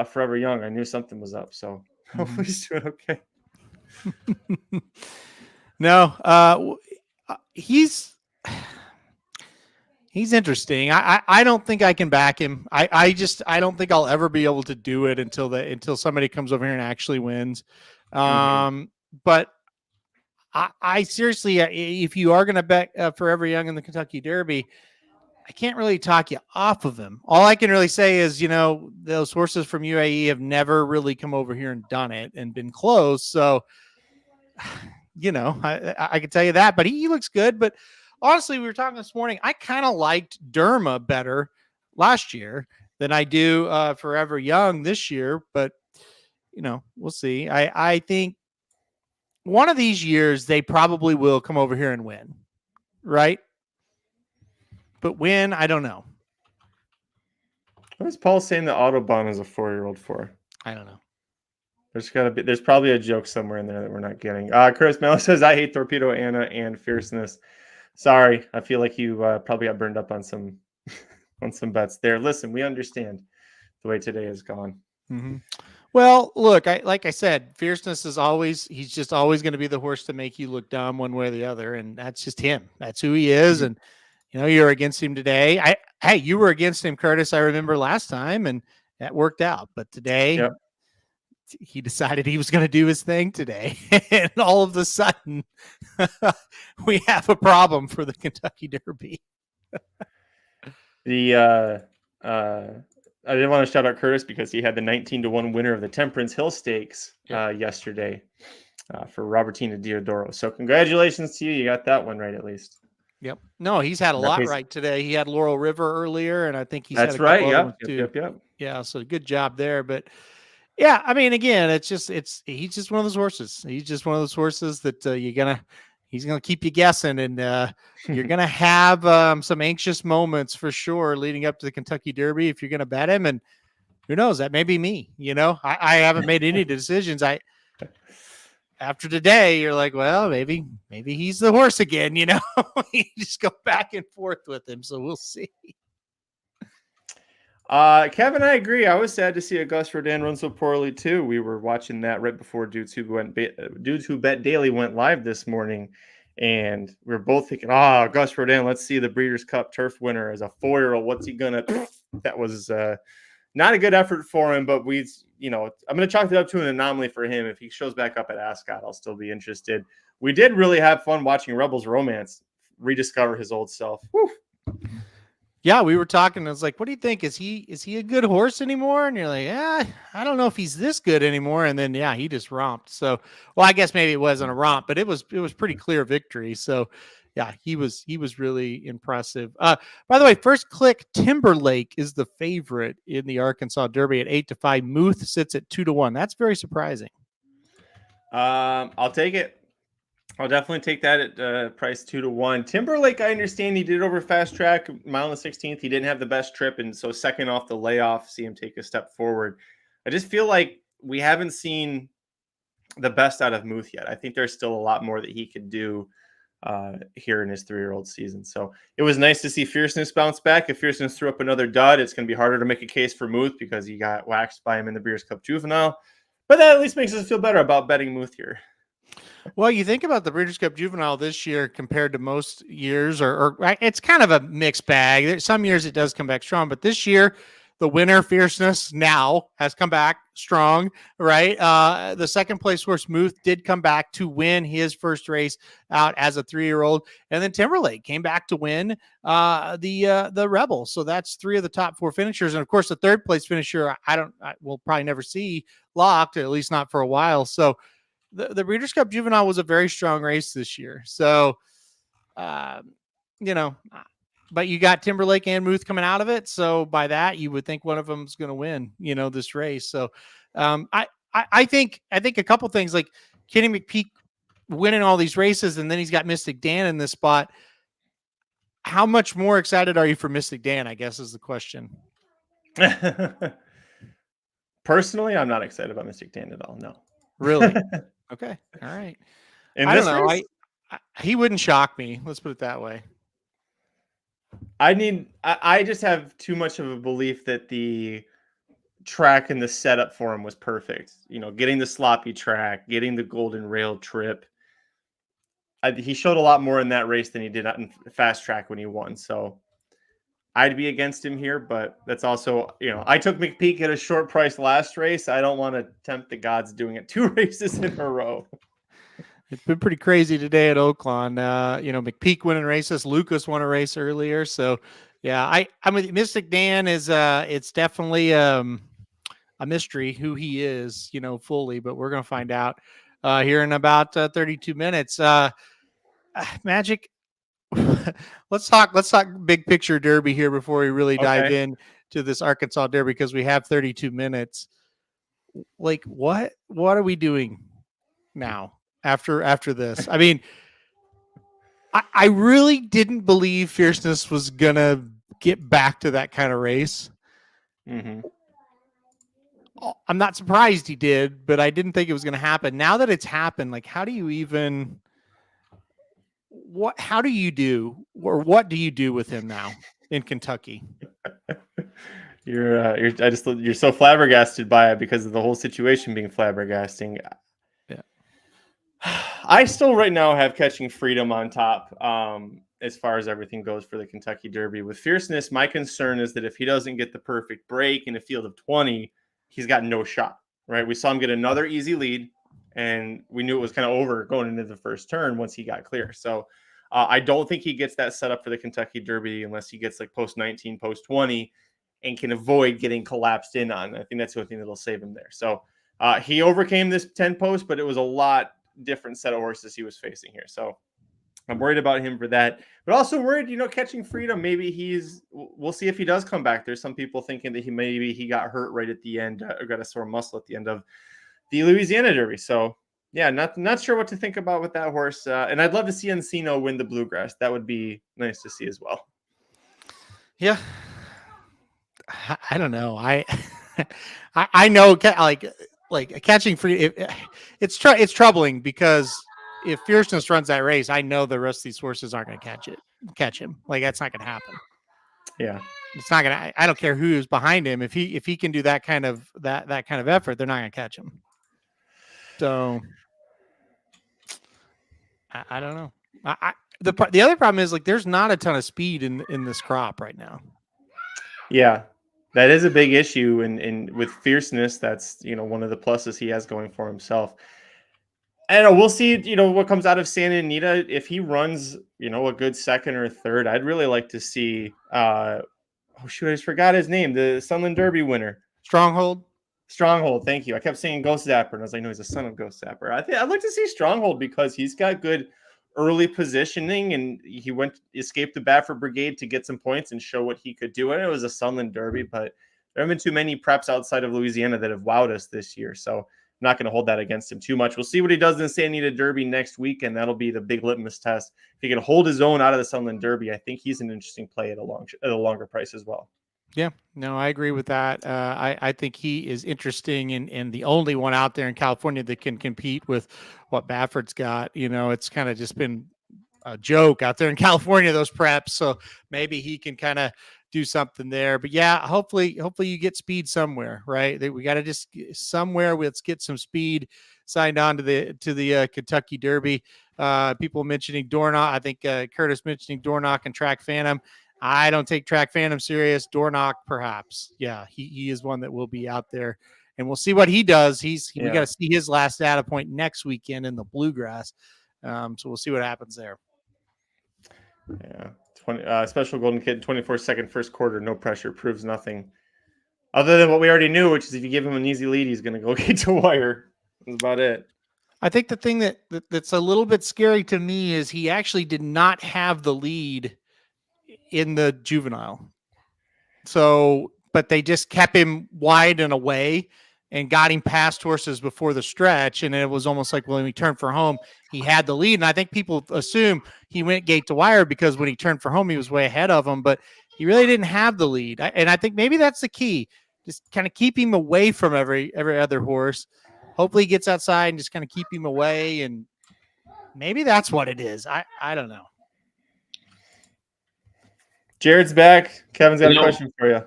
Forever Young. I knew something was up, so hopefully he's doing okay. No, he's interesting. I don't think I can back him. I don't think I'll ever be able to do it until somebody comes over here and actually wins. But I seriously, if you are going to bet Forever Young in the Kentucky Derby, I can't really talk you off of him. All I can really say is, those horses from UAE have never really come over here and done it and been close. So, I can tell you that, but he looks good. But honestly, we were talking this morning, I kind of liked Derma better last year than I do Forever Young this year. But, we'll see. I think one of these years they probably will come over here and win, right? But when, I don't know. What is Paul saying that Autobahn is a 4-year-old for? I don't know. There's probably a joke somewhere in there that we're not getting. Chris Mello says, I hate Torpedo Anna and Fierceness. Sorry, I feel like you probably got burned up on some bets there. Listen, we understand the way today has gone. Mm-hmm. Well, look, like I said, Fierceness is he's just always going to be the horse to make you look dumb one way or the other. And that's just him. That's who he is. And, you're against him today. Hey, you were against him, Curtis, I remember last time, and that worked out. But today, he decided he was going to do his thing today. And all of a sudden, we have a problem for the Kentucky Derby. I didn't want to shout out Curtis because he had the 19-1 winner of the Temperance Hill Stakes yesterday for Robertina Diodoro. So congratulations to you. You got that one right at least. Yep. No, he's had a lot right today. He had Laurel River earlier, and I think he's that's had a right. Yep. Yeah. So good job there. But yeah, I mean, again, he's just one of those horses. He's just one of those horses that he's gonna keep you guessing, and you're gonna have some anxious moments for sure leading up to the Kentucky Derby if you're gonna bet him. And who knows, that may be me. I haven't made any decisions. After today, you're like, well, maybe he's the horse again. You just go back and forth with him. So we'll see. Kevin, I agree. I was sad to see Auguste Rodin run so poorly too. We were watching that right before Dudes Who Bet Daily went live this morning, and we were both thinking, Auguste Rodin, let's see the Breeders' Cup Turf winner as a 4-year-old. What's he gonna? That was not a good effort for him, but I'm going to chalk it up to an anomaly for him. If he shows back up at Ascot, I'll still be interested. We did really have fun watching Rebels Romance rediscover his old self. Whew. Yeah, we were talking. I was like, "What do you think? Is he a good horse anymore?" And you're like, "Yeah, I don't know if he's this good anymore." And then yeah, he just romped. So, well, I guess maybe it wasn't a romp, but it was pretty clear victory. So, yeah, he was really impressive. By the way, First Click Timberlake is the favorite in the Arkansas Derby at 8-5. Muth sits at 2-1. That's very surprising. I'll take it. I'll definitely take that at price 2-1. Timberlake, I understand he did over fast track, mile and the 16th. He didn't have the best trip, and so second off the layoff, see him take a step forward. I just feel like we haven't seen the best out of Muth yet. I think there's still a lot more that he could do here in his 3-year-old season. So it was nice to see Fierceness bounce back. If Fierceness threw up another dud, it's going to be harder to make a case for Muth because he got waxed by him in the Breeders' Cup Juvenile. But that at least makes us feel better about betting Muth here. Well, you think about the Breeders' Cup Juvenile this year compared to most years, or it's kind of a mixed bag. Some years it does come back strong, but this year, the winner, Fierceness, now has come back strong, right? The second place horse, Muth, did come back to win his first race out as a 3-year-old, and then Timberlake came back to win the Rebel. So that's 3 of the top 4 finishers, and of course, the third place finisher, we'll probably never see locked, at least not for a while. So the Breeders' Cup Juvenile was a very strong race this year. So, you know, but you got Timberlake and Muth coming out of it. So by that, you would think one of them is going to win, this race. So I think a couple things, like Kenny McPeak winning all these races, and then he's got Mystic Dan in this spot. How much more excited are you for Mystic Dan, I guess, is the question. Personally, I'm not excited about Mystic Dan at all. No. Really? Okay. All right. I don't know. He wouldn't shock me. Let's put it that way. I just have too much of a belief that the track and the setup for him was perfect. Getting the sloppy track, getting the golden rail trip. He showed a lot more in that race than he did in fast track when he won. So I'd be against him here, but that's also, I took McPeak at a short price last race. I don't want to tempt the gods doing it 2 races in a row. It's been pretty crazy today at Oaklawn. McPeak winning races. Lucas won a race earlier. So, yeah, I mean, Mystic Dan is it's definitely a mystery who he is, fully, but we're going to find out here in about 32 minutes. Magic. let's talk big picture Derby here before we really dive in to this Arkansas Derby, because we have 32 minutes. Like, what are we doing now? After this, I mean, I really didn't believe Fierceness was gonna get back to that kind of race. Mm-hmm. I'm not surprised he did, but I didn't think it was gonna happen. Now that it's happened, like, how do you do with him now in Kentucky? You're so flabbergasted by it because of the whole situation being flabbergasting. I still right now have Catching Freedom on top as far as everything goes for the Kentucky Derby. With Fierceness, my concern is that if he doesn't get the perfect break in a field of 20, he's got no shot, right? We saw him get another easy lead, and we knew it was kind of over going into the first turn once he got clear. So I don't think he gets that set up for the Kentucky Derby unless he gets like post 19, post 20, and can avoid getting collapsed in on. I think that's the only thing that'll save him there. So he overcame this 10 post, but it was a lot different set of horses he was facing here. So I'm worried about him for that, but also worried, Catching Freedom. Maybe we'll see if he does come back. There's some people thinking that he got hurt right at the end or got a sore muscle at the end of the Louisiana Derby. So yeah, not sure what to think about with that horse. And I'd love to see Encino win the Bluegrass. That would be nice to see as well. Yeah. I don't know. I know, like Catching Free, it's troubling because if Fierceness runs that race, I know the rest of these horses aren't going to catch him. Like, that's not going to happen. Yeah, it's not going to. I don't care who's behind him. If he can do that kind of effort, they're not going to catch him. So I don't know. The other problem is, like, there's not a ton of speed in this crop right now. Yeah. That is a big issue, and with Fierceness, that's one of the pluses he has going for himself. And we'll see, what comes out of Santa Anita. If he runs, a good second or third, I'd really like to see Oh shoot, I just forgot his name. The Sunland Derby winner. Stronghold. Stronghold, thank you. I kept saying Ghost Zapper, and I was like, no, he's a son of Ghost Zapper. I'd like to see Stronghold because he's got good early positioning, and he escaped the Baffert Brigade to get some points and show what he could do. And it was a Sunland Derby, but there haven't been too many preps outside of Louisiana that have wowed us this year. So I'm not going to hold that against him too much. We'll see what he does in the Santa Anita Derby next week, and that'll be the big litmus test. If he can hold his own out of the Sunland Derby, I think he's an interesting play at a longer price as well. Yeah, no, I agree with that. I think he is interesting and the only one out there in California that can compete with what Baffert's got. It's kind of just been a joke out there in California, those preps. So maybe he can kind of do something there. But yeah, hopefully you get speed somewhere, right? We got to just somewhere. Let's get some speed signed on to the Kentucky Derby. People mentioning Dornoch. I think Curtis mentioning Dornoch and Track Phantom. I don't take Track Phantom serious. Dornoch, perhaps. Yeah, he is one that will be out there, and we'll see what he does. We got to see his last data point next weekend in the Bluegrass. So we'll see what happens there. Yeah, special Golden Kid, 24-second first quarter, no pressure, proves nothing. Other than what we already knew, which is if you give him an easy lead, he's going to go get to wire. That's about it. I think the thing that's a little bit scary to me is he actually did not have the lead in the juvenile. So, but they just kept him wide and away and got him past horses before the stretch. And it was almost like, well, when he turned for home, he had the lead. And I think people assume he went gate to wire because when he turned for home, he was way ahead of him, but he really didn't have the lead. And I think maybe that's the key. Just kind of keep him away from every other horse. Hopefully he gets outside and just kind of keep him away. And maybe that's what it is. I don't know. Jared's back. Kevin's got a question for you.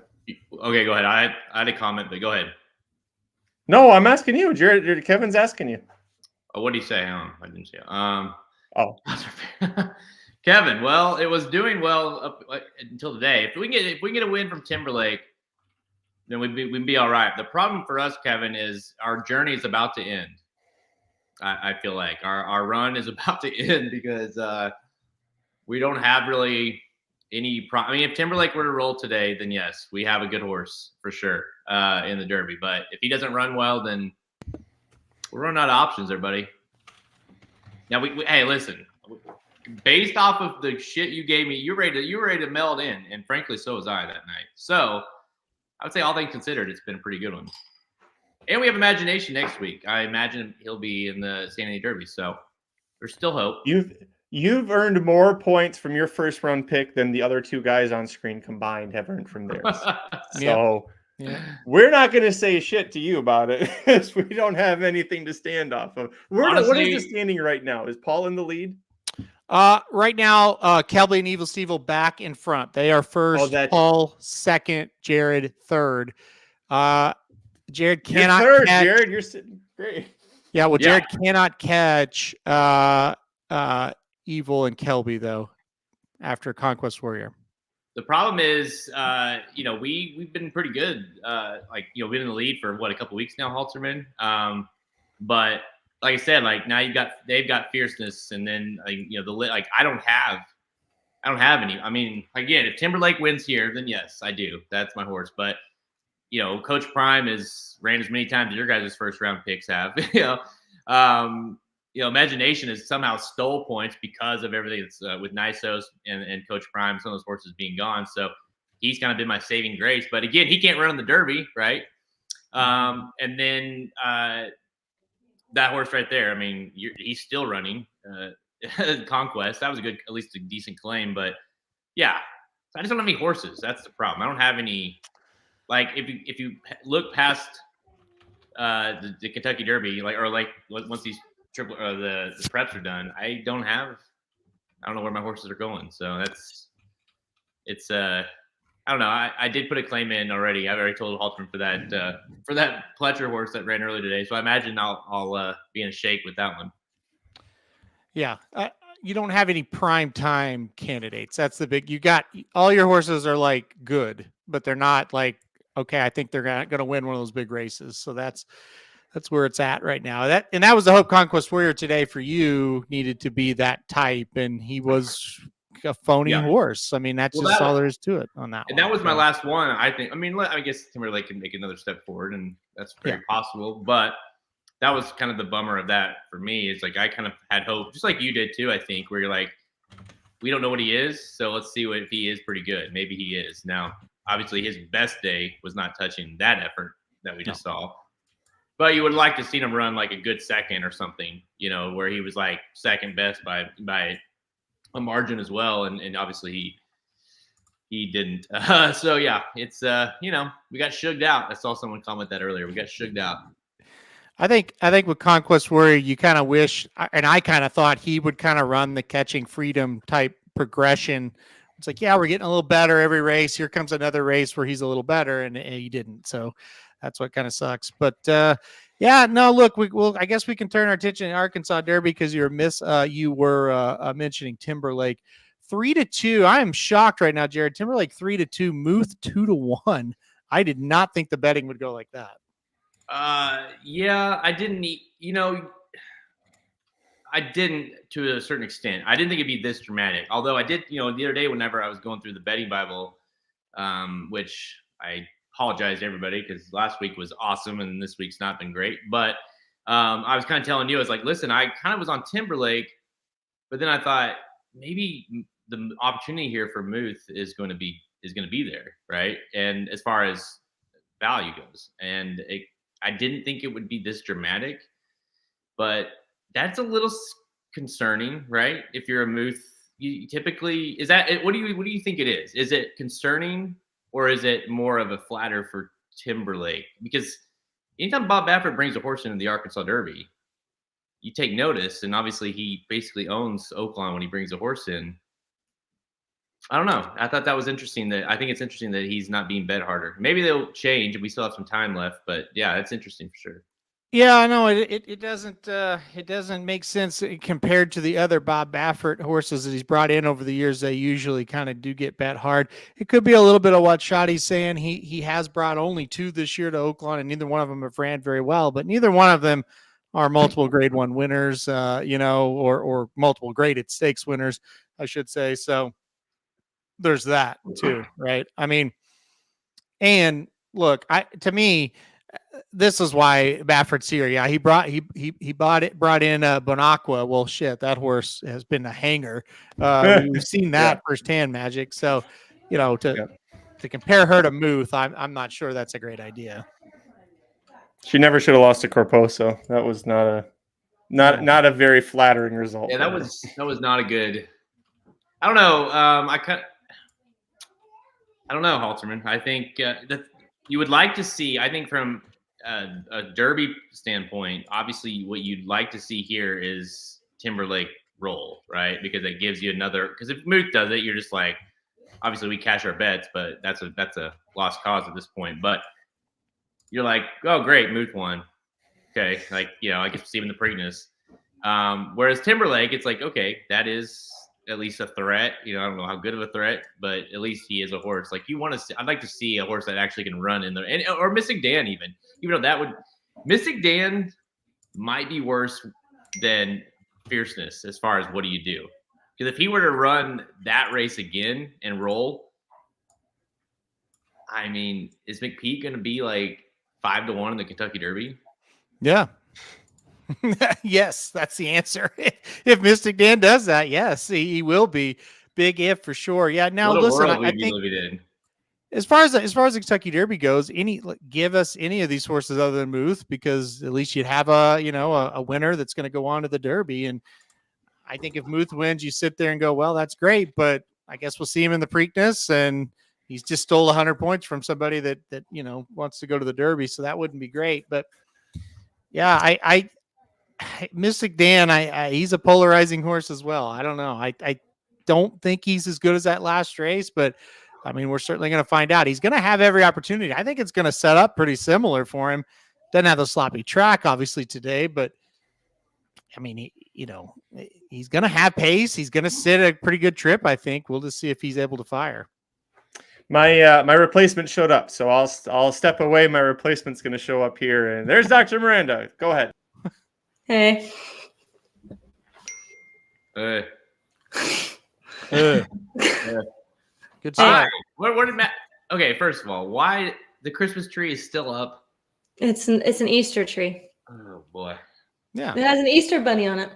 Okay, go ahead. I had a comment, but go ahead. No, I'm asking you. Jared, Kevin's asking you. Oh, what did he say? I didn't see it. Oh. Kevin, well, it was doing well up until today. If we can get a win from Timberlake, then we'd be all right. The problem for us, Kevin, is our journey is about to end. I feel like our run is about to end because we don't have really any I mean, if Timberlake were to roll today, then yes, we have a good horse for sure in the Derby. But if he doesn't run well, then we're running out of options there, buddy. Now hey, listen. Based off of the shit you gave me, you were ready to meld in, and frankly, so was I that night. So I would say, all things considered, it's been a pretty good one. And we have Imagination next week. I imagine he'll be in the Santa Anita Derby, so there's still hope. You've earned more points from your first round pick than the other two guys on screen combined have earned from theirs. So we're not going to say shit to you about it because we don't have anything to stand off of. Honestly, what is the standing right now? Is Paul in the lead? Right now, Kelby and Evil Steve back in front. They are first. Paul second. Jared third. Jared cannot. You're third, Jared. You're sitting great. Yeah, well, Jared cannot catch Evil and Kelby though. After Conquest Warrior. The problem is, we've been pretty good. Been in the lead for a couple weeks now, Halterman. But like I said, now they've got fierceness, and then I don't have any. I mean, again, if Timberlake wins here, then yes, I do. That's my horse. But Coach Prime ran as many times as your guys' first round picks have. Imagination has somehow stole points because of everything that's with Nysos and Coach Prime, some of those horses being gone. So he's kind of been my saving grace. But again, he can't run in the Derby, right? And then that horse right there, I mean, he's still running Conquest. That was at least a decent claim. But yeah, I just don't have any horses. That's the problem. I don't have any. If you look past the Kentucky Derby, once these the preps are done, I don't know where my horses are going. So it's I don't know. I did put a claim in already. I've already told Halterman for that Pletcher horse that ran early today. So I imagine I'll be in a shake with that one. Yeah. You don't have any prime time candidates. That's the big, you got all your horses are good, but they're not okay, I think they're going to win one of those big races. So that's where it's at right now. That was the Hope Conquest Warrior today for you, needed to be that type. And he was a phony Yeah. horse. I mean, that's Well, just all there is to it on that And one. that was my So, last one. I think. I mean, I guess Timberlake can make another step forward, and that's very Yeah. possible. But that was kind of the bummer of that for me. It's like I kind of had hope, just like you did too. I think where you're like, we don't know what he is, so let's see if he is pretty good. Maybe he is. Now, obviously, his best day was not touching that effort that we just saw. But you would like to see him run like a good second or something, you know, where he was like second best by a margin as well. And obviously he didn't. So yeah, it's you know, we got shugged out. I saw someone comment that earlier. We got shugged out. I think with Conquest Warrior, you kind of wish, and I kind of thought he would kind of run the catching freedom type progression. It's like, yeah, we're getting a little better every race. Here comes another race where he's a little better, and he didn't. So that's what kind of sucks. But yeah, no, look, I guess we can turn our attention to Arkansas Derby because you were mentioning Timberlake 3-2. I am shocked right now, Jared. Timberlake 3-2, Muth 2-1. I did not think the betting would go like that. Yeah, I didn't, you know, I didn't to a certain extent. I didn't think it'd be this dramatic. Although I did, you know, the other day, whenever I was going through the betting Bible, which I apologize to everybody because last week was awesome and this week's not been great. But I was kind of telling you, I was like, listen, I kind of was on Timberlake, but then I thought maybe the opportunity here for Muth is going to be there, right? And as far as value goes, and I didn't think it would be this dramatic, but that's a little concerning, right? If you're a Muth, you typically is that. What do you think it is? Is it concerning, or is it more of a flatter for Timberlake? Because anytime Bob Baffert brings a horse into the Arkansas Derby, you take notice, and obviously he basically owns Oaklawn when he brings a horse in. I don't know. I thought that was interesting. I think it's interesting that he's not being bet harder. Maybe they'll change, and we still have some time left. But yeah, that's interesting for sure. Yeah, I know it doesn't make sense compared to the other Bob Baffert horses that he's brought in over the years. They usually kind of do get bet hard. It could be a little bit of what Shotty's saying. He has brought only 2 this year to Oaklawn, and neither one of them have ran very well. But neither one of them are multiple Grade 1 winners, you know, or multiple graded stakes winners, I should say. So there's that too, right? I mean, and look, to me, this is why Baffert's here. Yeah, he brought in Bonacqua. Well, shit, that horse has been a hanger. We've seen that firsthand, Magic. So, you know, to compare her to Muth, I'm not sure that's a great idea. She never should have lost to Corposo. That was not a very flattering result. Yeah, that was not a good. I don't know. I don't know, Halterman. I think that you would like to see. I think from a Derby standpoint, obviously, what you'd like to see here is Timberlake roll, right? Because it gives you another. Because if Muth does it, you're just like, obviously, we cash our bets, but that's a lost cause at this point. But you're like, oh, great, Muth won. Okay, like, you know, I guess Stephen the Preakness. Whereas Timberlake, it's like, okay, that is at least a threat. You know, I don't know how good of a threat, but at least he is a horse. Like you want to see, I'd like to see a horse that actually can run in there, or Mystic Dan even though that would, Mystic Dan might be worse than Fierceness as far as what do you do? Because if he were to run that race again and roll, I mean, is McPeak going to be like 5-1 in the Kentucky Derby? Yeah. Yes, that's the answer. If Mystic Dan does that, yes, he will be. Big if for sure. Yeah. Now listen, I think as far as the Kentucky Derby goes, give us any of these horses other than Muth, because at least you'd have a winner that's going to go on to the Derby. And I think if Muth wins, you sit there and go, well, that's great, but I guess we'll see him in the Preakness, and he's just stole 100 points from somebody that wants to go to the Derby, so that wouldn't be great. But yeah, I Mystic Dan, he's a polarizing horse as well. I don't know. I don't think he's as good as that last race, but I mean, we're certainly going to find out. He's going to have every opportunity. I think it's going to set up pretty similar for him. Doesn't have the sloppy track, obviously, today, but I mean, he's going to have pace. He's going to sit a pretty good trip, I think. We'll just see if he's able to fire. My replacement showed up, so I'll step away. My replacement's going to show up here, and there's Dr. Miranda. Go ahead. Hey. Hey. Good All stuff. right. What did Matt? Okay, first of all, why the Christmas tree is still up? It's an Easter tree. Oh boy. Yeah. It has an Easter bunny on it.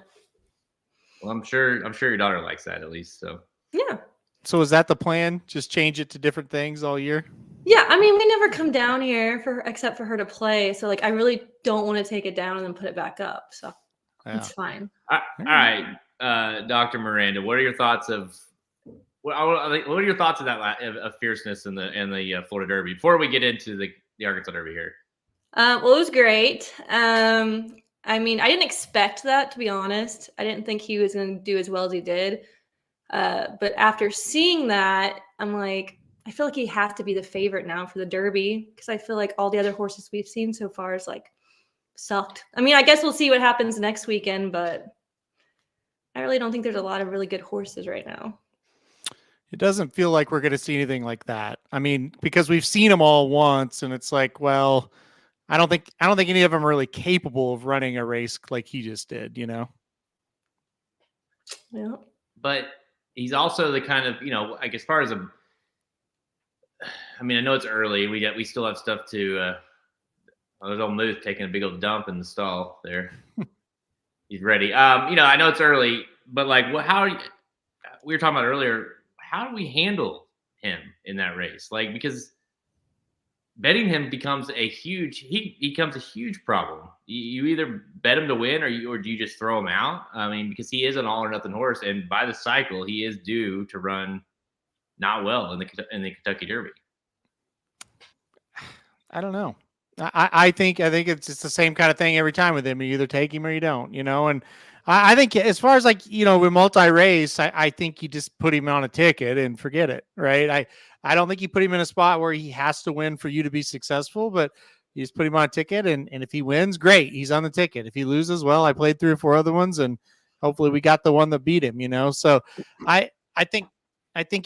Well, I'm sure your daughter likes that at least. So Yeah. So is that the plan? Just change it to different things all year? Yeah, I mean, we never come down here except for her to play. So like I really don't want to take it down and then put it back up. So Yeah. it's fine. all right, Dr. Miranda, what are your thoughts of what are your thoughts of that of fierceness in the Florida Derby before we get into the Arkansas Derby here? Well, it was great. I mean, I didn't expect that, to be honest. I didn't think he was going to do as well as he did. But after seeing that, I'm like, I feel like he has to be the favorite now for the Derby because I feel like all the other horses we've seen so far is like sucked. I mean, I guess we'll see what happens next weekend, but I really don't think there's a lot of really good horses right now. It doesn't feel like we're going to see anything like that. I mean, because we've seen them all once, and it's like, well, I don't think any of them are really capable of running a race like he just did. You know? Yeah. But he's also the kind of, like as far as I mean, I know it's early. We still have stuff to. There's old Moose taking a big old dump in the stall there. He's ready. I know it's early, but like, how we were talking about earlier, how do we handle him in that race? Like, because betting him becomes a huge problem. You either bet him to win or do you just throw him out? I mean, because he is an all or nothing horse, and by the cycle, he is due to run not well in the Kentucky Derby. I don't know. I think it's just the same kind of thing every time with him. You either take him or you don't, and I think as far as like, with multi-race, I think you just put him on a ticket and forget it. Right. I don't think you put him in a spot where he has to win for you to be successful, but you just put him on a ticket. And if he wins, great. He's on the ticket. If he loses, well, I played 3 or 4 other ones and hopefully we got the one that beat him, So I think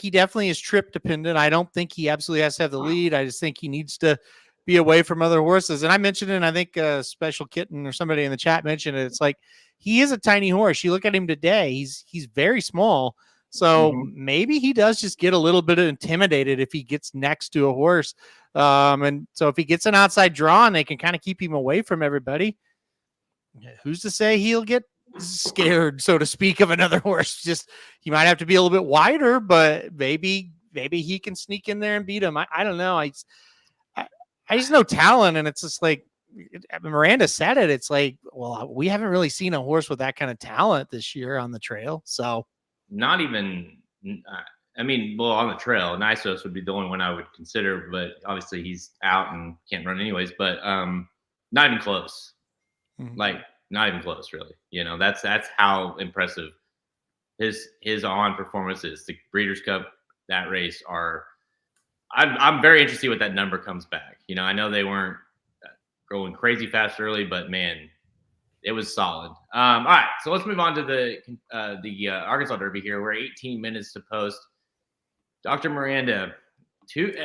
he definitely is trip dependent. I don't think he absolutely has to have the lead. I just think he needs to be away from other horses. And I mentioned it, and I think Special Kitten or somebody in the chat mentioned it. It's like, he is a tiny horse. You look at him today, he's very small. So maybe he does just get a little bit intimidated if he gets next to a horse. And so if he gets an outside draw and they can kind of keep him away from everybody, who's to say he'll get scared, so to speak, of another horse? Just, he might have to be a little bit wider, but maybe he can sneak in there and beat him. I don't know. I just know talent, and it's just like Miranda said it. It's like, well, we haven't really seen a horse with that kind of talent this year on the trail. So not even, I mean, well, on the trail, Nysos would be the only one I would consider, but obviously he's out and can't run anyways. But not even close. Like, not even close, really. That's how impressive his on performances. The Breeders' Cup, that race are. I'm very interested to see what that number comes back. I know they weren't going crazy fast early, but man, it was solid. All right, so let's move on to the Arkansas Derby here. We're 18 minutes to post. Dr. Miranda,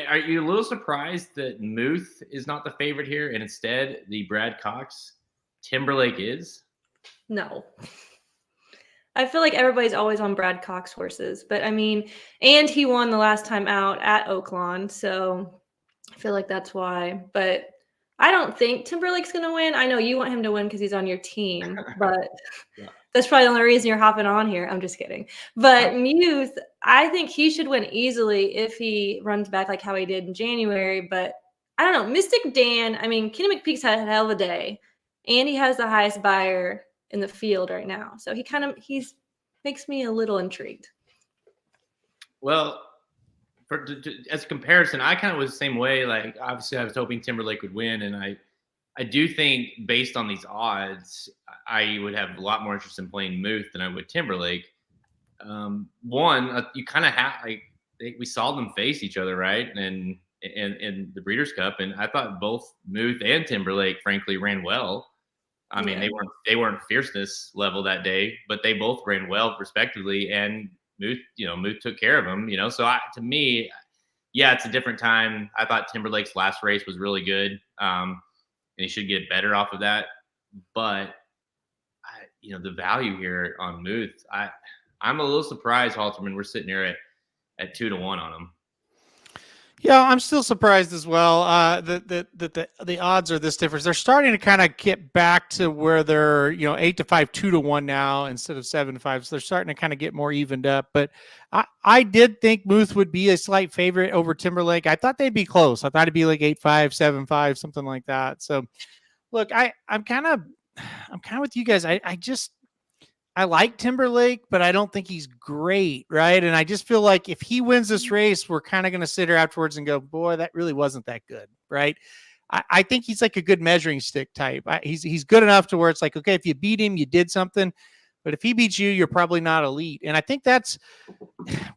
are you a little surprised that Muth is not the favorite here, and instead the Brad Cox Timberlake is? No. I feel like everybody's always on Brad Cox horses, but I mean, and he won the last time out at Oaklawn, so I feel like that's why. But I don't think Timberlake's going to win. I know you want him to win because he's on your team, but that's probably the only reason you're hopping on here. I'm just kidding. But Muth, I think he should win easily if he runs back like how he did in January. But I don't know. Mystic Dan, I mean, Kenny McPeak's had a hell of a day, and he has the highest buyer in the field right now. So he's makes me a little intrigued. Well, as a comparison, I kind of was the same way. Like, obviously I was hoping Timberlake would win. And I do think based on these odds, I would have a lot more interest in playing Muth than I would Timberlake. You kind of have, we saw them face each other, right? And in the Breeders' Cup. And I thought both Muth and Timberlake, frankly, ran well. I mean, they weren't fierceness level that day, but they both ran well respectively, and Muth took care of them. So to me, it's a different time. I thought Timberlake's last race was really good, and he should get better off of that. But the value here on Muth, I'm a little surprised, Halterman. We're sitting here at 2-1 on him. Yeah, I'm still surprised as well that the odds are this different. They're starting to kind of get back to where they're 8-5, 2-1 now instead of 7-5. So they're starting to kind of get more evened up. But I did think Muth would be a slight favorite over Timberlake. I thought they'd be close. I thought it'd be like 8-5, 7-5, something like that. So look, I'm kind of with you guys. I like Timberlake, but I don't think he's great, right? And I just feel like if he wins this race, we're kind of going to sit here afterwards and go, boy, that really wasn't that good, right? I think he's like a good measuring stick type. He's good enough to where it's like, okay, if you beat him, you did something. But if he beats you, you're probably not elite. And I think that's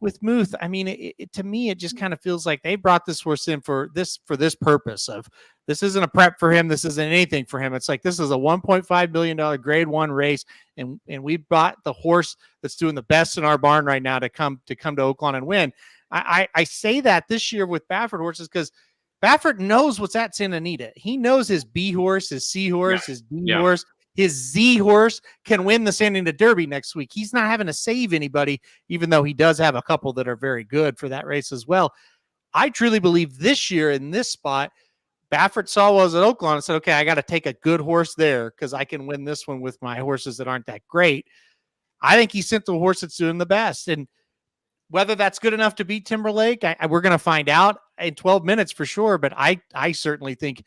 with Muth. I mean, to me, it just kind of feels like they brought this horse in for this purpose of this isn't a prep for him. This isn't anything for him. It's like this is a $1.5 million grade 1 race, and we brought the horse that's doing the best in our barn right now to come to Oaklawn and win. I say that this year with Baffert horses because Baffert knows what's at Santa Anita. He knows his B horse, his C horse, his D horse. His Z horse can win the Santa Anita Derby next week. He's not having to save anybody, even though he does have a couple that are very good for that race as well. I truly believe this year in this spot, Baffert saw what was at Oaklawn and said, okay, I got to take a good horse there because I can win this one with my horses that aren't that great. I think he sent the horse that's doing the best. And whether that's good enough to beat Timberlake, we're going to find out in 12 minutes for sure. But I certainly think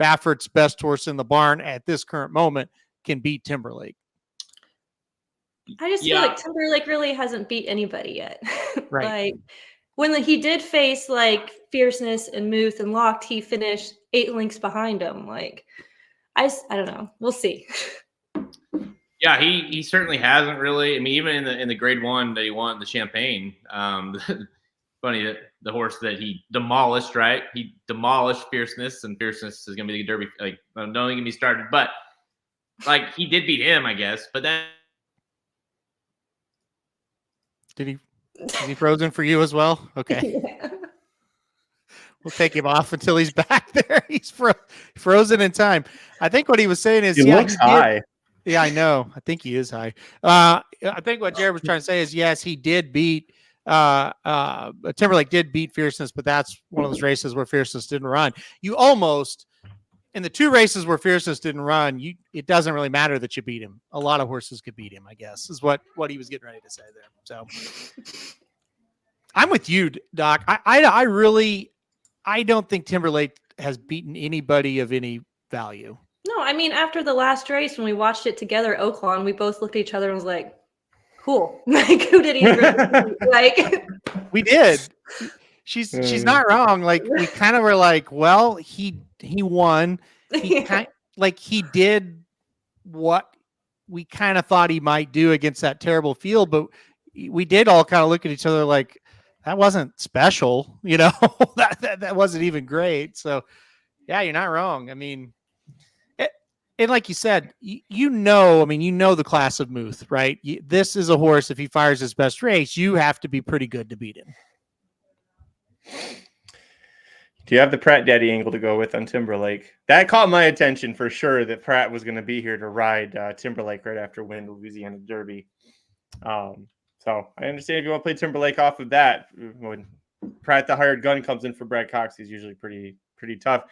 Baffert's best horse in the barn at this current moment can beat Timberlake. I just feel like Timberlake really hasn't beat anybody yet. Right. Like when he did face like Fierceness and Muth and Locked, he finished 8 lengths behind him. Like I don't know. We'll see. Yeah, he certainly hasn't really. I mean, even in the grade 1 that he won the Champagne, funny that the horse that he demolished, right? He demolished Fierceness, and Fierceness is going to be the Derby. Like, don't even get me started, but like he did beat him, I guess. But then is he frozen for you as well? Okay. Yeah. We'll take him off until he's back there. He's frozen in time. I think what he was saying is, he looks high. Yeah, I know. I think he is high. I think what Jared was trying to say is, yes, he did beat Timberlake did beat Fierceness, but that's one of those races where Fierceness didn't run. You almost in the 2 races where Fierceness didn't run, it doesn't really matter that you beat him. A lot of horses could beat him, I guess, is what he was getting ready to say there. So I'm with you, Doc. I don't think Timberlake has beaten anybody of any value. No, I mean, after the last race, when we watched it together at Oaklawn, we both looked at each other and was like, cool. Like, who did he really beat? Like, we did. She's not wrong. Like, we kind of were like, well, he won. He did what we kind of thought he might do against that terrible field, but we did all kind of look at each other like that wasn't special, that wasn't even great. So yeah, you're not wrong. I mean, and like you said, you know the class of Muth, right? This is a horse. If he fires his best race, you have to be pretty good to beat him. Do you have the Pratt Daddy angle to go with on Timberlake? That caught my attention for sure, that Pratt was going to be here to ride Timberlake right after win the Louisiana Derby. So I understand if you want to play Timberlake off of that. When Pratt the hired gun comes in for Brad Cox, he's usually pretty tough.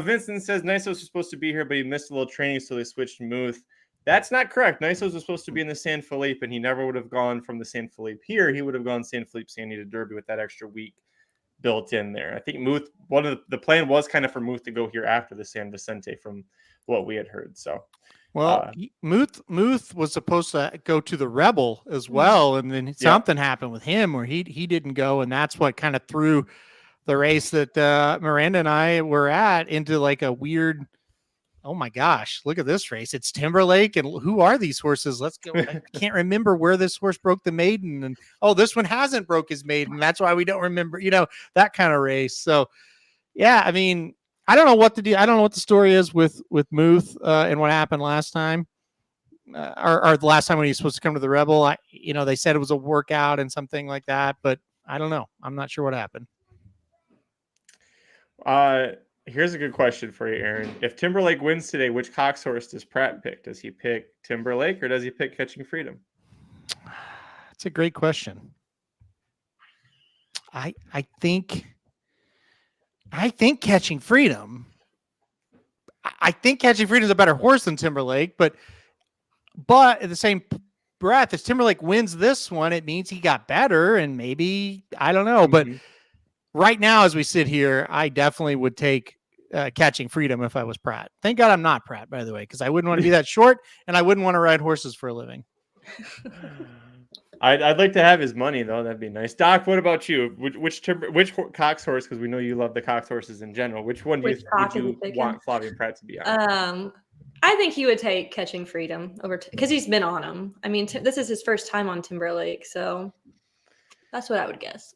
Vincent says Nysos was supposed to be here, but he missed a little training, so they switched to Muth. That's not correct. Nysos was supposed to be in the San Felipe, and he never would have gone from the San Felipe here. He would have gone San Felipe, Santa Anita Derby with that extra week built in there. I think Muth, one of the plan was kind of for Muth to go here after the San Vicente from what we had heard. So, well, Muth was supposed to go to the Rebel as well, and then something happened with him where he didn't go, and that's what kind of threw the race that Miranda and I were at into like a weird, oh my gosh, look at this race. It's Timberlake, and who are these horses? Let's go. I can't remember where this horse broke the maiden, and this one hasn't broke his maiden. That's why we don't remember, that kind of race. So yeah, I mean, I don't know what to do. I don't know what the story is with Muth and what happened last time. Or the last time when he was supposed to come to the Rebel. They said it was a workout and something like that, but I don't know. I'm not sure what happened. Here's a good question for you, Aaron. If Timberlake wins today, which Cox horse does Pratt pick? Does he pick Timberlake or does he pick Catching Freedom? That's a great question. I think I think Catching Freedom. I think Catching Freedom is a better horse than Timberlake, but at the same breath, if Timberlake wins this one, it means he got better, and maybe I don't know. But right now, as we sit here, I definitely would take Catching Freedom if I was Pratt. Thank God I'm not Pratt, by the way, because I wouldn't want to be that short, and I wouldn't want to ride horses for a living. I'd like to have his money though. That'd be nice. Doc, what about you? Which Cox horse? Because we know you love the Cox horses in general. Which one would you want Flavien Prat to be on? I think he would take Catching Freedom over because he's been on him. I mean, this is his first time on Timberlake, so that's what I would guess.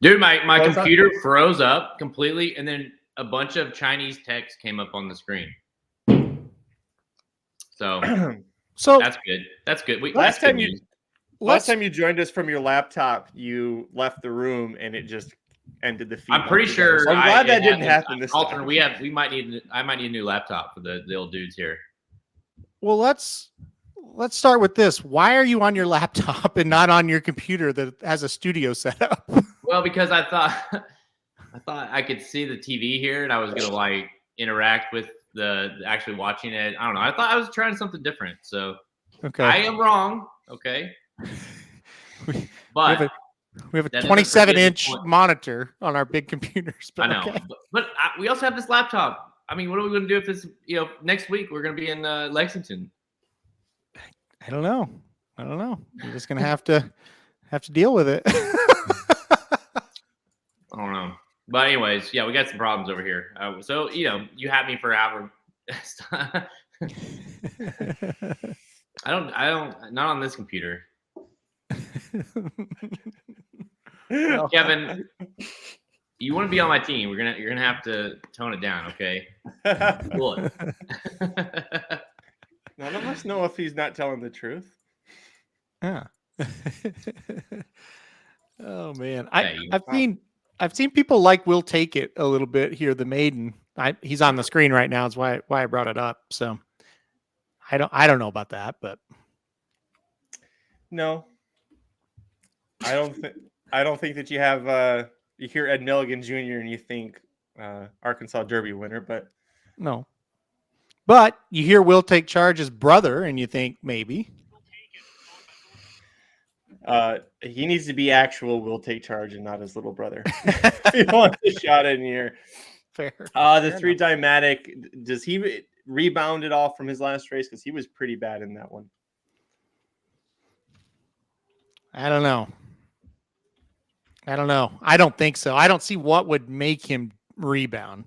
Dude, my computer froze up completely, and then a bunch of Chinese text came up on the screen. So that's good. That's good. Last time you joined us from your laptop, you left the room and it just ended the feed. I'm pretty sure. So I'm glad that didn't happen this time. I might need a new laptop for the old dudes here. Well, let's start with this. Why are you on your laptop and not on your computer that has a studio setup? Well, because I thought I could see the TV here, and I was gonna like interact with the actually watching it. I don't know. I thought I was trying something different. So okay, I am wrong. Okay, but we have a 27-inch monitor on our big computers. I know, okay. but we also have this laptop. I mean, what are we going to do if this? Next week we're going to be in Lexington. I don't know. You're just going to have to deal with it. I don't know. But anyways, yeah, we got some problems over here. So you had me for an hour. I don't. Not on this computer. Kevin, you want to be on my team? You're gonna have to tone it down, okay? Look. None of us know if he's not telling the truth. Yeah. Oh man, I've seen people like Will Take It a little bit here. The maiden, he's on the screen right now. Is why I brought it up. So I don't know about that, but no, I don't think that you have you hear Ed Milligan Jr. and you think Arkansas Derby winner, but no. But you hear Will Take Charge's brother and you think maybe. He needs to be actual Will Take Charge and not his little brother. He wants a shot in here. Fair. The Three Dymatic, does he rebound at all from his last race? Because he was pretty bad in that one. I don't know. I don't think so. I don't see what would make him rebound.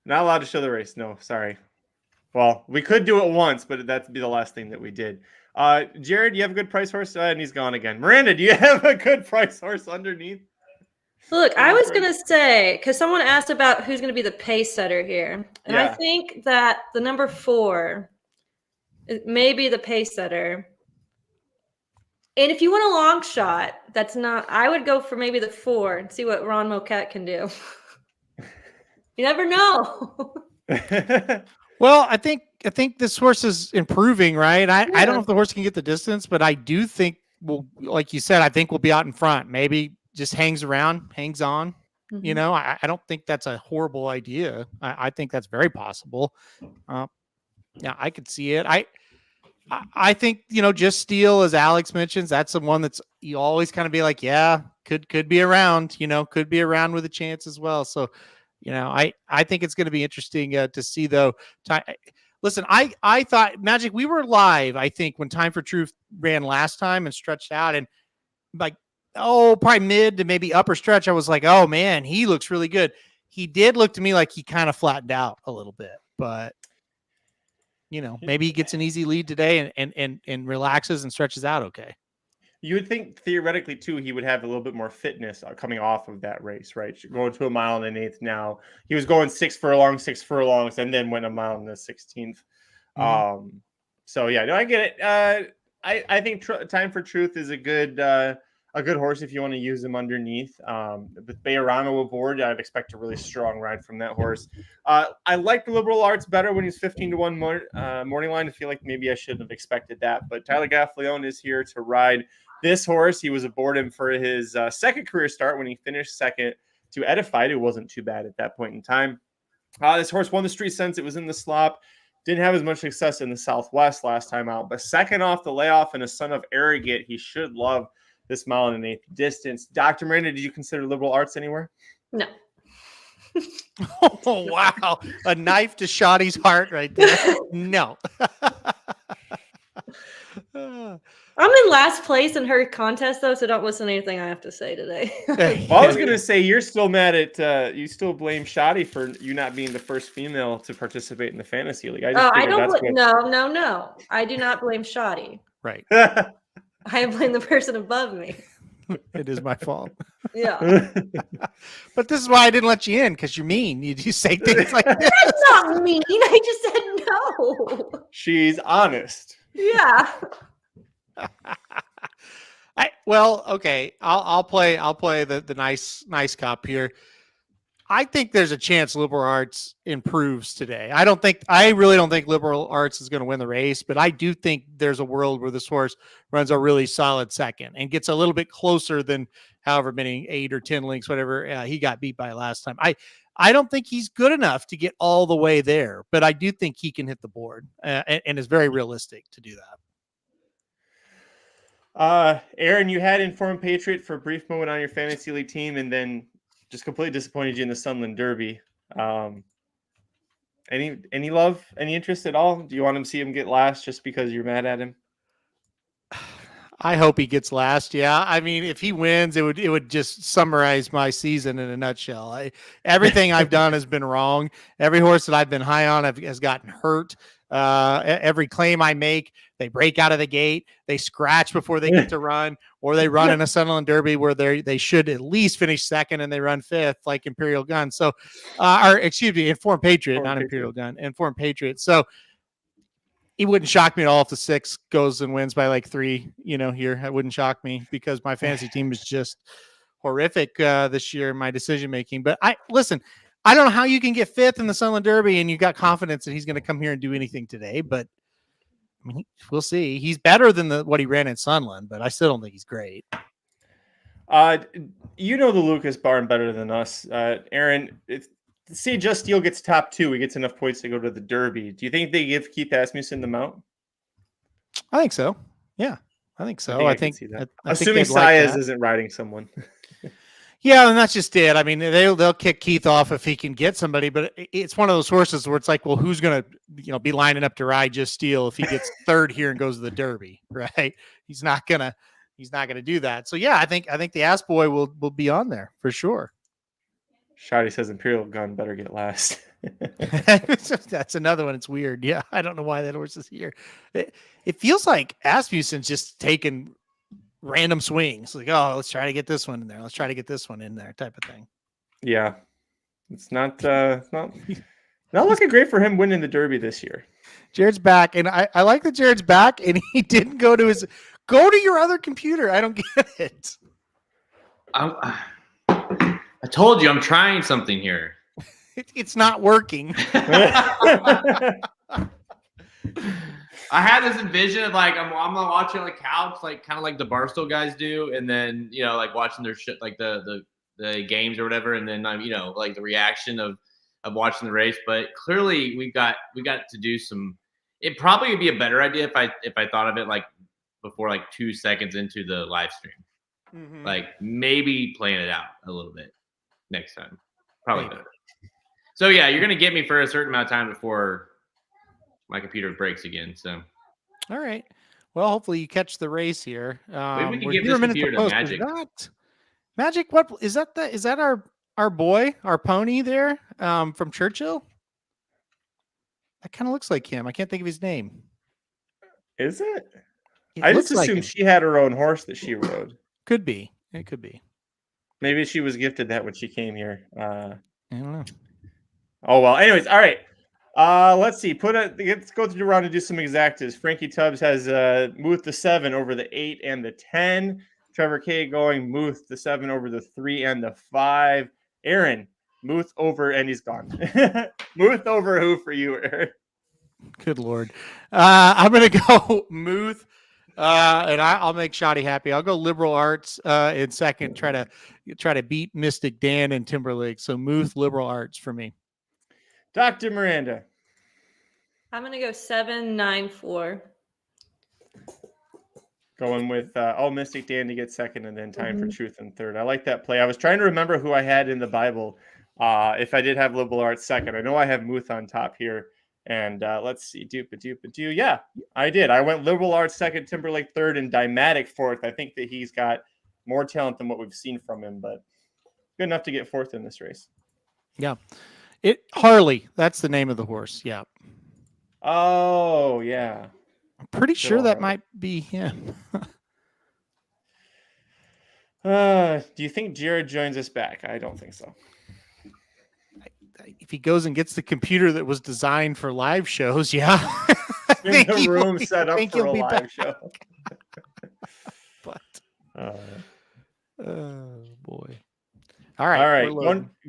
Not allowed to show the race. No, sorry. Well, we could do it once, but that'd be the last thing that we did. Jared, you have a good price horse? And he's gone again. Miranda, do you have a good price horse underneath? Look, I was going to say, because someone asked about who's going to be the pace setter here. And I think that the number 4 may be the pace setter. And if you want a long shot, I would go for maybe the 4 and see what Ron Moquette can do. You never know. Well, I think this horse is improving, right? I don't know if the horse can get the distance, but I do think like you said, I think we'll be out in front. Maybe just hangs on. Mm-hmm. I don't think that's a horrible idea. I think that's very possible. Yeah, I could see it. I think, Just Steel, as Alex mentions, that's the one that's you always kind of be like, yeah, could be around, could be around with a chance as well. So, I think it's going to be interesting to see though. Listen, I thought Magic, we were live, I think, when Time for Truth ran last time and stretched out and probably mid to maybe upper stretch. I was like, oh man, he looks really good. He did look to me like he kind of flattened out a little bit, but maybe he gets an easy lead today and relaxes and stretches out okay. You would think theoretically too he would have a little bit more fitness coming off of that race, right? Going to a mile and an eighth now. He was going 6 furlongs, and then went a mile and the 16th. So yeah, no, I get it. I think Time for Truth is a good a good horse if you want to use him underneath. With Bayerano aboard, I'd expect a really strong ride from that horse. I like the Liberal Arts better when he's 15-1 morning line. I feel like maybe I shouldn't have expected that, but Tyler Gaffleone is here to ride this horse. He was aboard him for his second career start when he finished second to Edified, who wasn't too bad at that point in time. This horse won the Street Sense. It was in the slop. Didn't have as much success in the Southwest last time out, but second off the layoff and a son of Arrogate, he should love this 1 1/8 distance. Dr. Miranda, did you consider Liberal Arts anywhere? No. Oh, wow. A knife to Shoddy's heart right there. No. I'm in last place in her contest, though, so don't listen to anything I have to say today. Well, I was going to say, you're still mad at, you still blame Shoddy for you not being the first female to participate in the fantasy league. I don't. No. I do not blame Shoddy. Right. I blame the person above me. It is my fault. Yeah. But this is why I didn't let you in, because you're mean. You say things like this. That's not mean. I just said no. She's honest. Yeah. Okay. I'll play the nice cop here. I think there's a chance Liberal Arts improves today. I really don't think Liberal Arts is going to win the race, but I do think there's a world where this horse runs a really solid second and gets a little bit closer than however many 8 or 10 links, whatever he got beat by last time. I don't think he's good enough to get all the way there, but I do think he can hit the board and is very realistic to do that. Aaron, you had Informed Patriot for a brief moment on your fantasy league team, and then just completely disappointed you in the Sunland Derby. Any love, any interest at all? Do you want to see him get last just because you're mad at him? I hope he gets last. Yeah. I mean, if he wins, it would just summarize my season in a nutshell. Everything I've done has been wrong. Every horse that I've been high on has gotten hurt. Every claim I make, they break out of the gate, they scratch before they get to run, or they run in a Sunderland Derby where they should at least finish second and they run fifth, like Imperial Gun. So, Informed Patriot, not Imperial Gun, Informed Patriot. So it wouldn't shock me at all if the 6 goes and wins by like 3, here. It wouldn't shock me because my fantasy team is just horrific this year in my decision-making. But I don't know how you can get 5th in the Sunland Derby and you got confidence that he's going to come here and do anything today, but I mean, we'll see. He's better than what he ran in Sunland, but I still don't think he's great. You know the Lucas barn better than us. Aaron, say Just Steel gets top 2, he gets enough points to go to the Derby. Do you think they give Keith Asmussen the mount? I think so. Yeah, I think so. I think see that. I Assuming think like Saez isn't riding someone. Yeah, and that's just it. I mean, they'll kick Keith off if he can get somebody, but it's one of those horses where it's like, well, who's going to, be lining up to ride Just Steel if he gets 3rd here and goes to the Derby, right? He's not gonna do that. So yeah, I think the Ass Boy will be on there for sure. Shoddy says Imperial Gun better get last. That's another one. It's weird. Yeah, I don't know why that horse is here. It feels like Asmussen's just taking random swings, like, oh, let's try to get this one in there. Let's try to get this one in there, type of thing. Yeah, it's not looking great for him winning the Derby this year. Jared's back, and I like that Jared's back, and he didn't go to your other computer. I don't get it. I told you I'm trying something here. It's not working. I had this envision of like I'm watching on the couch, like kind of like the Barstool guys do, and then like watching their shit, like the games or whatever, and then like the reaction of watching the race. But clearly we got to do some. It probably would be a better idea if I thought of it like before like 2 seconds into the live stream, like maybe playing it out a little bit next time, probably better. So yeah, you're gonna get me for a certain amount of time before my computer breaks again. So, all right. Well, hopefully you catch the race here. Maybe we can give this computer to Magic. Magic, what is that? Is that our boy, our pony there from Churchill? That kind of looks like him. I can't think of his name. Is it? I just assumed she had her own horse that she rode. Could be. It could be. Maybe she was gifted that when she came here. I don't know. Oh well. Anyways, all right. Let's see. Let's go through the round and do some exactas. Frankie Tubbs has moved the 7 over the 8 and the 10. Trevor K going Muth the 7 over the 3 and the 5. Aaron, Muth over, and he's gone. Muth over who for you, Aaron? Good Lord. I'm going to go Muth, and I'll make Shoddy happy. I'll go Liberal Arts in second, try to beat Mystic Dan and Timberlake. So Muth, Liberal Arts for me. Dr. Miranda. I'm going to go 7-9-4. Going with Mystic Dan to get second and then Time for Truth in third. I like that play. I was trying to remember who I had in the Bible. If I did have Liberal Arts second, I know I have Muth on top here. And let's see, yeah, I did. I went Liberal Arts second, Timberlake third, and Dymatic fourth. I think that he's got more talent than what we've seen from him, but good enough to get fourth in this race. Yeah, Harley. That's the name of the horse. Yeah. Oh yeah. I'm pretty sure that might be him. Do you think Jared joins us back? I don't think so. If he goes and gets the computer that was designed for live shows, yeah. In the room set up for a live show. But, oh boy. All right.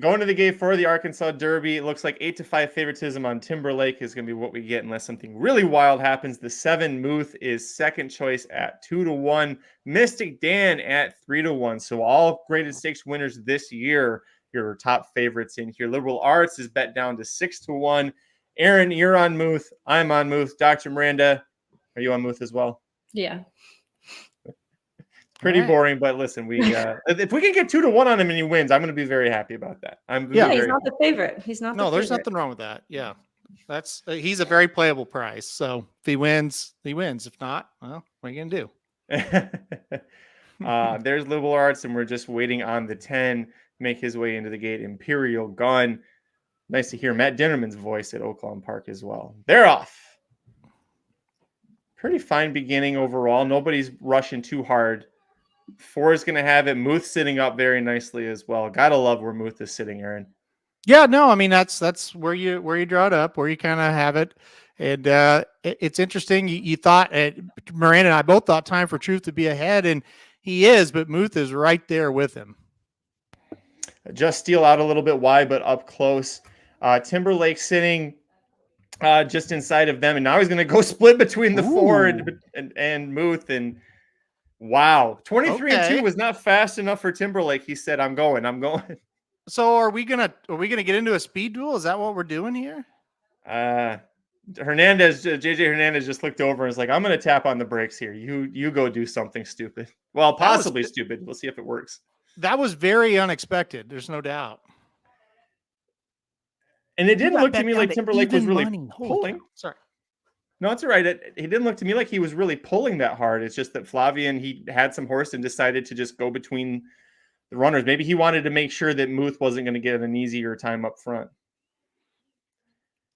Going to the gate for the Arkansas Derby. It looks like 8-5 favoritism on Timberlake is going to be what we get unless something really wild happens. The 7 Muth is second choice at 2-1. Mystic Dan at 3-1. So all graded stakes winners this year, your top favorites in here. Liberal Arts is bet down to 6-1. Aaron, you're on Muth. I'm on Muth. Dr. Miranda, are you on Muth as well? Yeah. Pretty boring, but listen, if we can get 2-1 on him and he wins, I'm going to be very happy about that. He's not the favorite. He's not. No, there's nothing wrong with that. Yeah, that's he's a very playable price. So if he wins, he wins. If not, well, what are you going to do? There's Liberal Arts, and we're just waiting on the 10 make his way into the gate. Imperial Gun. Nice to hear Matt Dinnerman's voice at Oaklawn Park as well. They're off. Pretty fine beginning overall. Nobody's rushing too hard. 4 is going to have it. Muth sitting up very nicely as well. Gotta love where Muth is sitting, Aaron. Yeah, no, I mean that's where you draw it up, where you kind of have it, and it's interesting. You thought Miranda and I both thought Time for Truth to be ahead, and he is, but Muth is right there with him. Just Steal out a little bit wide, but up close. Timberlake sitting just inside of them, and now he's going to go split between the 4 and Muth, and wow, 23-2 was not fast enough for Timberlake. He said, I'm going. So are we gonna get into a speed duel? Is that what we're doing here? JJ Hernandez just looked over and was like, I'm gonna tap on the brakes here. You go do something stupid. Well, possibly stupid. We'll see if it works. That was very unexpected. There's no doubt. And it didn't look to me like Timberlake was really pulling. Sorry. No, it's all right. It didn't look to me like he was really pulling that hard. It's just that Flavian, he had some horse and decided to just go between the runners. Maybe he wanted to make sure that Muth wasn't going to get an easier time up front.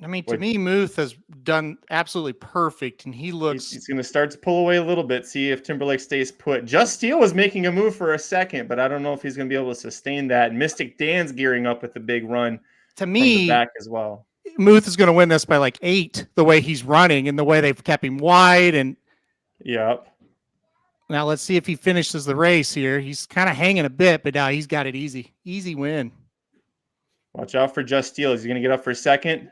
I mean, to me, Muth has done absolutely perfect, and he looks... He's going to start to pull away a little bit, see if Timberlake stays put. Just Steal was making a move for a second, but I don't know if he's going to be able to sustain that. Mystic Dan's gearing up with the big run to me, from the back as well. Muth is going to win this by like 8, the way he's running and the way they've kept him wide. And yep. Now let's see if he finishes the race here. He's kind of hanging a bit, but now he's got it easy. Easy win. Watch out for Just Steal. Is he going to get up for a second?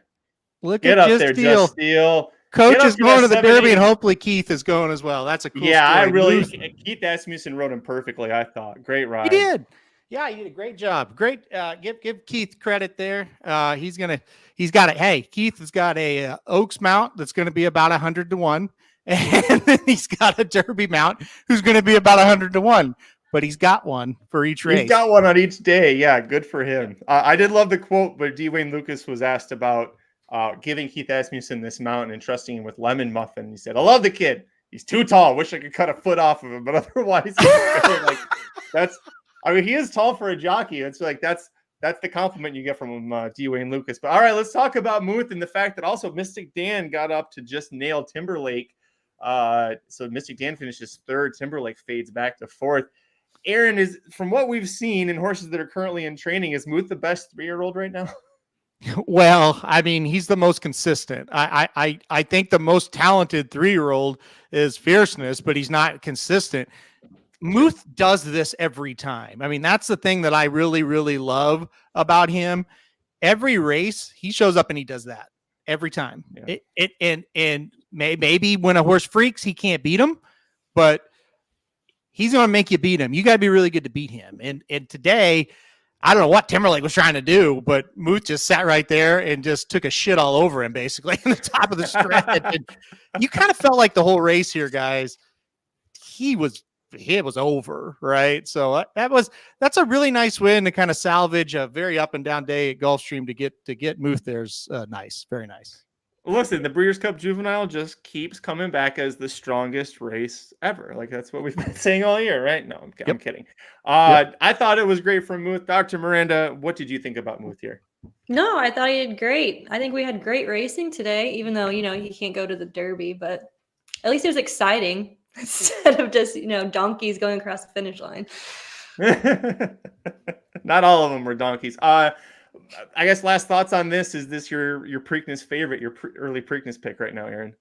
Get up there, Just Steal. Coach is going to the Derby, and hopefully Keith is going as well. That's a cool story. Keith Asmussen rode him perfectly, I thought. Great ride. He did. Yeah, you did a great job. Great. Give Keith credit there. He's got it. Hey, Keith has got a Oaks mount that's going to be about 100-1, and then he's got a Derby mount who's going to be about 100-1. But he's got one for each race. He's got one on each day. Yeah, good for him. I did love the quote where D. Wayne Lucas was asked about giving Keith Asmussen this mount and trusting him with Lemon Muffin. He said, "I love the kid. He's too tall. Wish I could cut a foot off of him, but otherwise, like that's." I mean, he is tall for a jockey. It's like that's the compliment you get from D. Wayne Lucas. But all right, let's talk about Muth and the fact that also Mystic Dan got up to just nail Timberlake. So Mystic Dan finishes 3rd. Timberlake fades back to 4th. Aaron, is from what we've seen in horses that are currently in training, is Muth the best 3-year-old right now? Well, I mean, he's the most consistent. I think the most talented 3-year-old is Fierceness, but he's not consistent. Muth does this every time. I mean, that's the thing that I really, really love about him. Every race, he shows up and he does that every time. Yeah. Maybe when a horse freaks, he can't beat him, but he's going to make you beat him. You got to be really good to beat him. And today, I don't know what Timberlake was trying to do, but Muth just sat right there and just took a shit all over him, basically, in the top of the stretch. And you kind of felt like the whole race here, guys, it was over, right? So that's a really nice win to kind of salvage a very up and down day at Gulfstream to get Muth there's nice, very nice. Listen, the Breeders' Cup Juvenile just keeps coming back as the strongest race ever. Like, that's what we've been saying all year, right? No, I'm kidding. I thought it was great from Muth. Dr. Miranda, what did you think about Muth here? No, I thought he did great. I think we had great racing today, even though, he can't go to the Derby, but at least it was exciting instead of just, donkeys going across the finish line. Not all of them were donkeys. I guess last thoughts on this. Is this your Preakness favorite, your early Preakness pick right now, Aaron?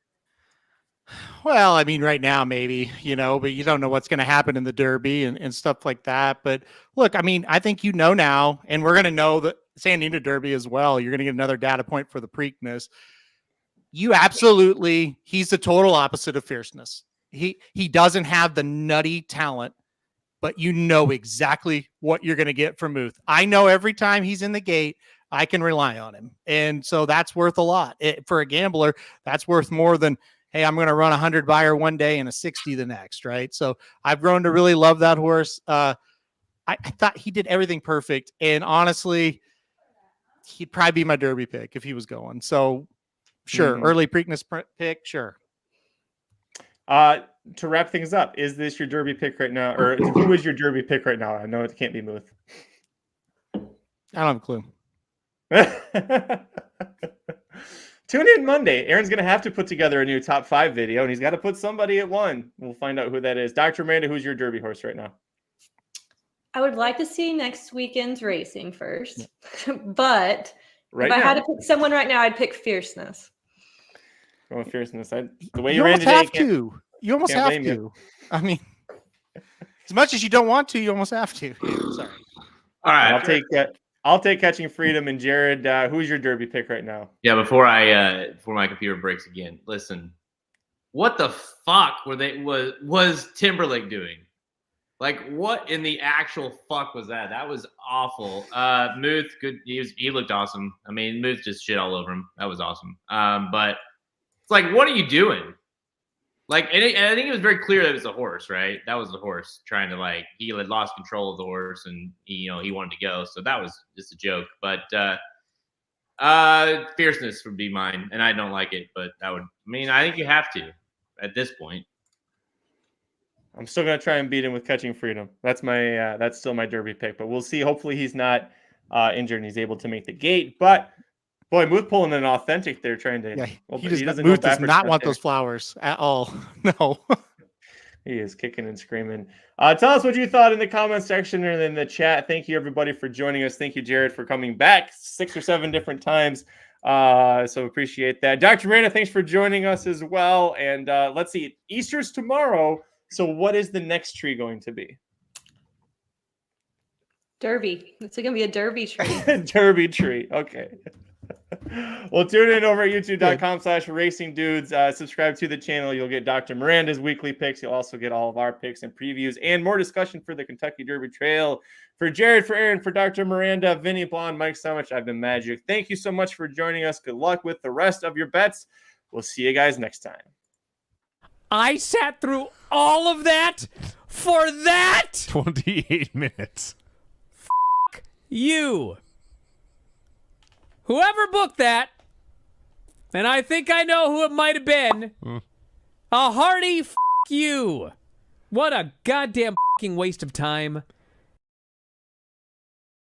Well, I mean, right now, maybe, but you don't know what's going to happen in the Derby and stuff like that. But look, I mean, I think now, and we're going to know the San Diego Derby as well. You're going to get another data point for the Preakness. He's the total opposite of fierceness. He doesn't have the nutty talent, but you know exactly what you're going to get from Muth. I know every time he's in the gate, I can rely on him. And so that's worth a lot. For a gambler, that's worth more than, hey, I'm going to run 100 buyer one day and a 60 the next, right? So I've grown to really love that horse. I thought he did everything perfect. And honestly, he'd probably be my Derby pick if he was going. So sure, early Preakness pick, sure. To wrap things up, is this your Derby pick right now? Or who is your Derby pick right now? I know it can't be Muth. I don't have a clue. Tune in Monday. Aaron's going to have to put together a new top 5 video, and he's got to put somebody at 1. We'll find out who that is. Dr. Amanda, who's your Derby horse right now? I would like to see next weekend's racing first, but if I had to pick someone right now, I'd pick Fierceness. Going Fierceness. The way you ran today, you almost have to. I mean, as much as you don't want to, you almost have to. Sorry. All right. I'll take Catching Freedom. And Jared, who's your Derby pick right now? Yeah, before my computer breaks again. Listen, what the fuck was Timberlake doing? Like, what in the actual fuck was that? That was awful. Muth, good. He looked awesome. I mean, Muth just shit all over him. That was awesome. But it's like, what are you doing? Like, and I think it was very clear that it was a horse, right? That was the horse trying to, he had lost control of the horse and he wanted to go. So that was just a joke. But Fierceness would be mine, and I don't like it, but I think you have to at this point. I'm still gonna try and beat him with Catching Freedom. That's that's still my Derby pick, but we'll see. Hopefully he's not injured and he's able to make the gate. But boy, Muth pulling an authentic there, trying to. Yeah, Muth does not want those flowers at all. No. He is kicking and screaming. Tell us what you thought in the comment section or in the chat. Thank you, everybody, for joining us. Thank you, Jared, for coming back 6 or 7 different times. So appreciate that. Dr. Miranda, thanks for joining us as well. And let's see, Easter's tomorrow. So what is the next tree going to be? Derby. It's going to be a Derby tree. Derby tree. Okay. Well, tune in over at youtube.com/racing dudes. Subscribe to the channel. You'll get Dr. Miranda's weekly picks. You'll also get all of our picks and previews and more discussion for the Kentucky Derby Trail. For Jared, for Aaron, for Dr. Miranda, Vinny Blonde, Mike Somich, I've been Magic. Thank you so much for joining us. Good luck with the rest of your bets. We'll see you guys next time. I sat through all of that for that? 28 minutes. F*** you. Whoever booked that, and I think I know who it might have been, a hearty f*** you. What a goddamn f***ing waste of time.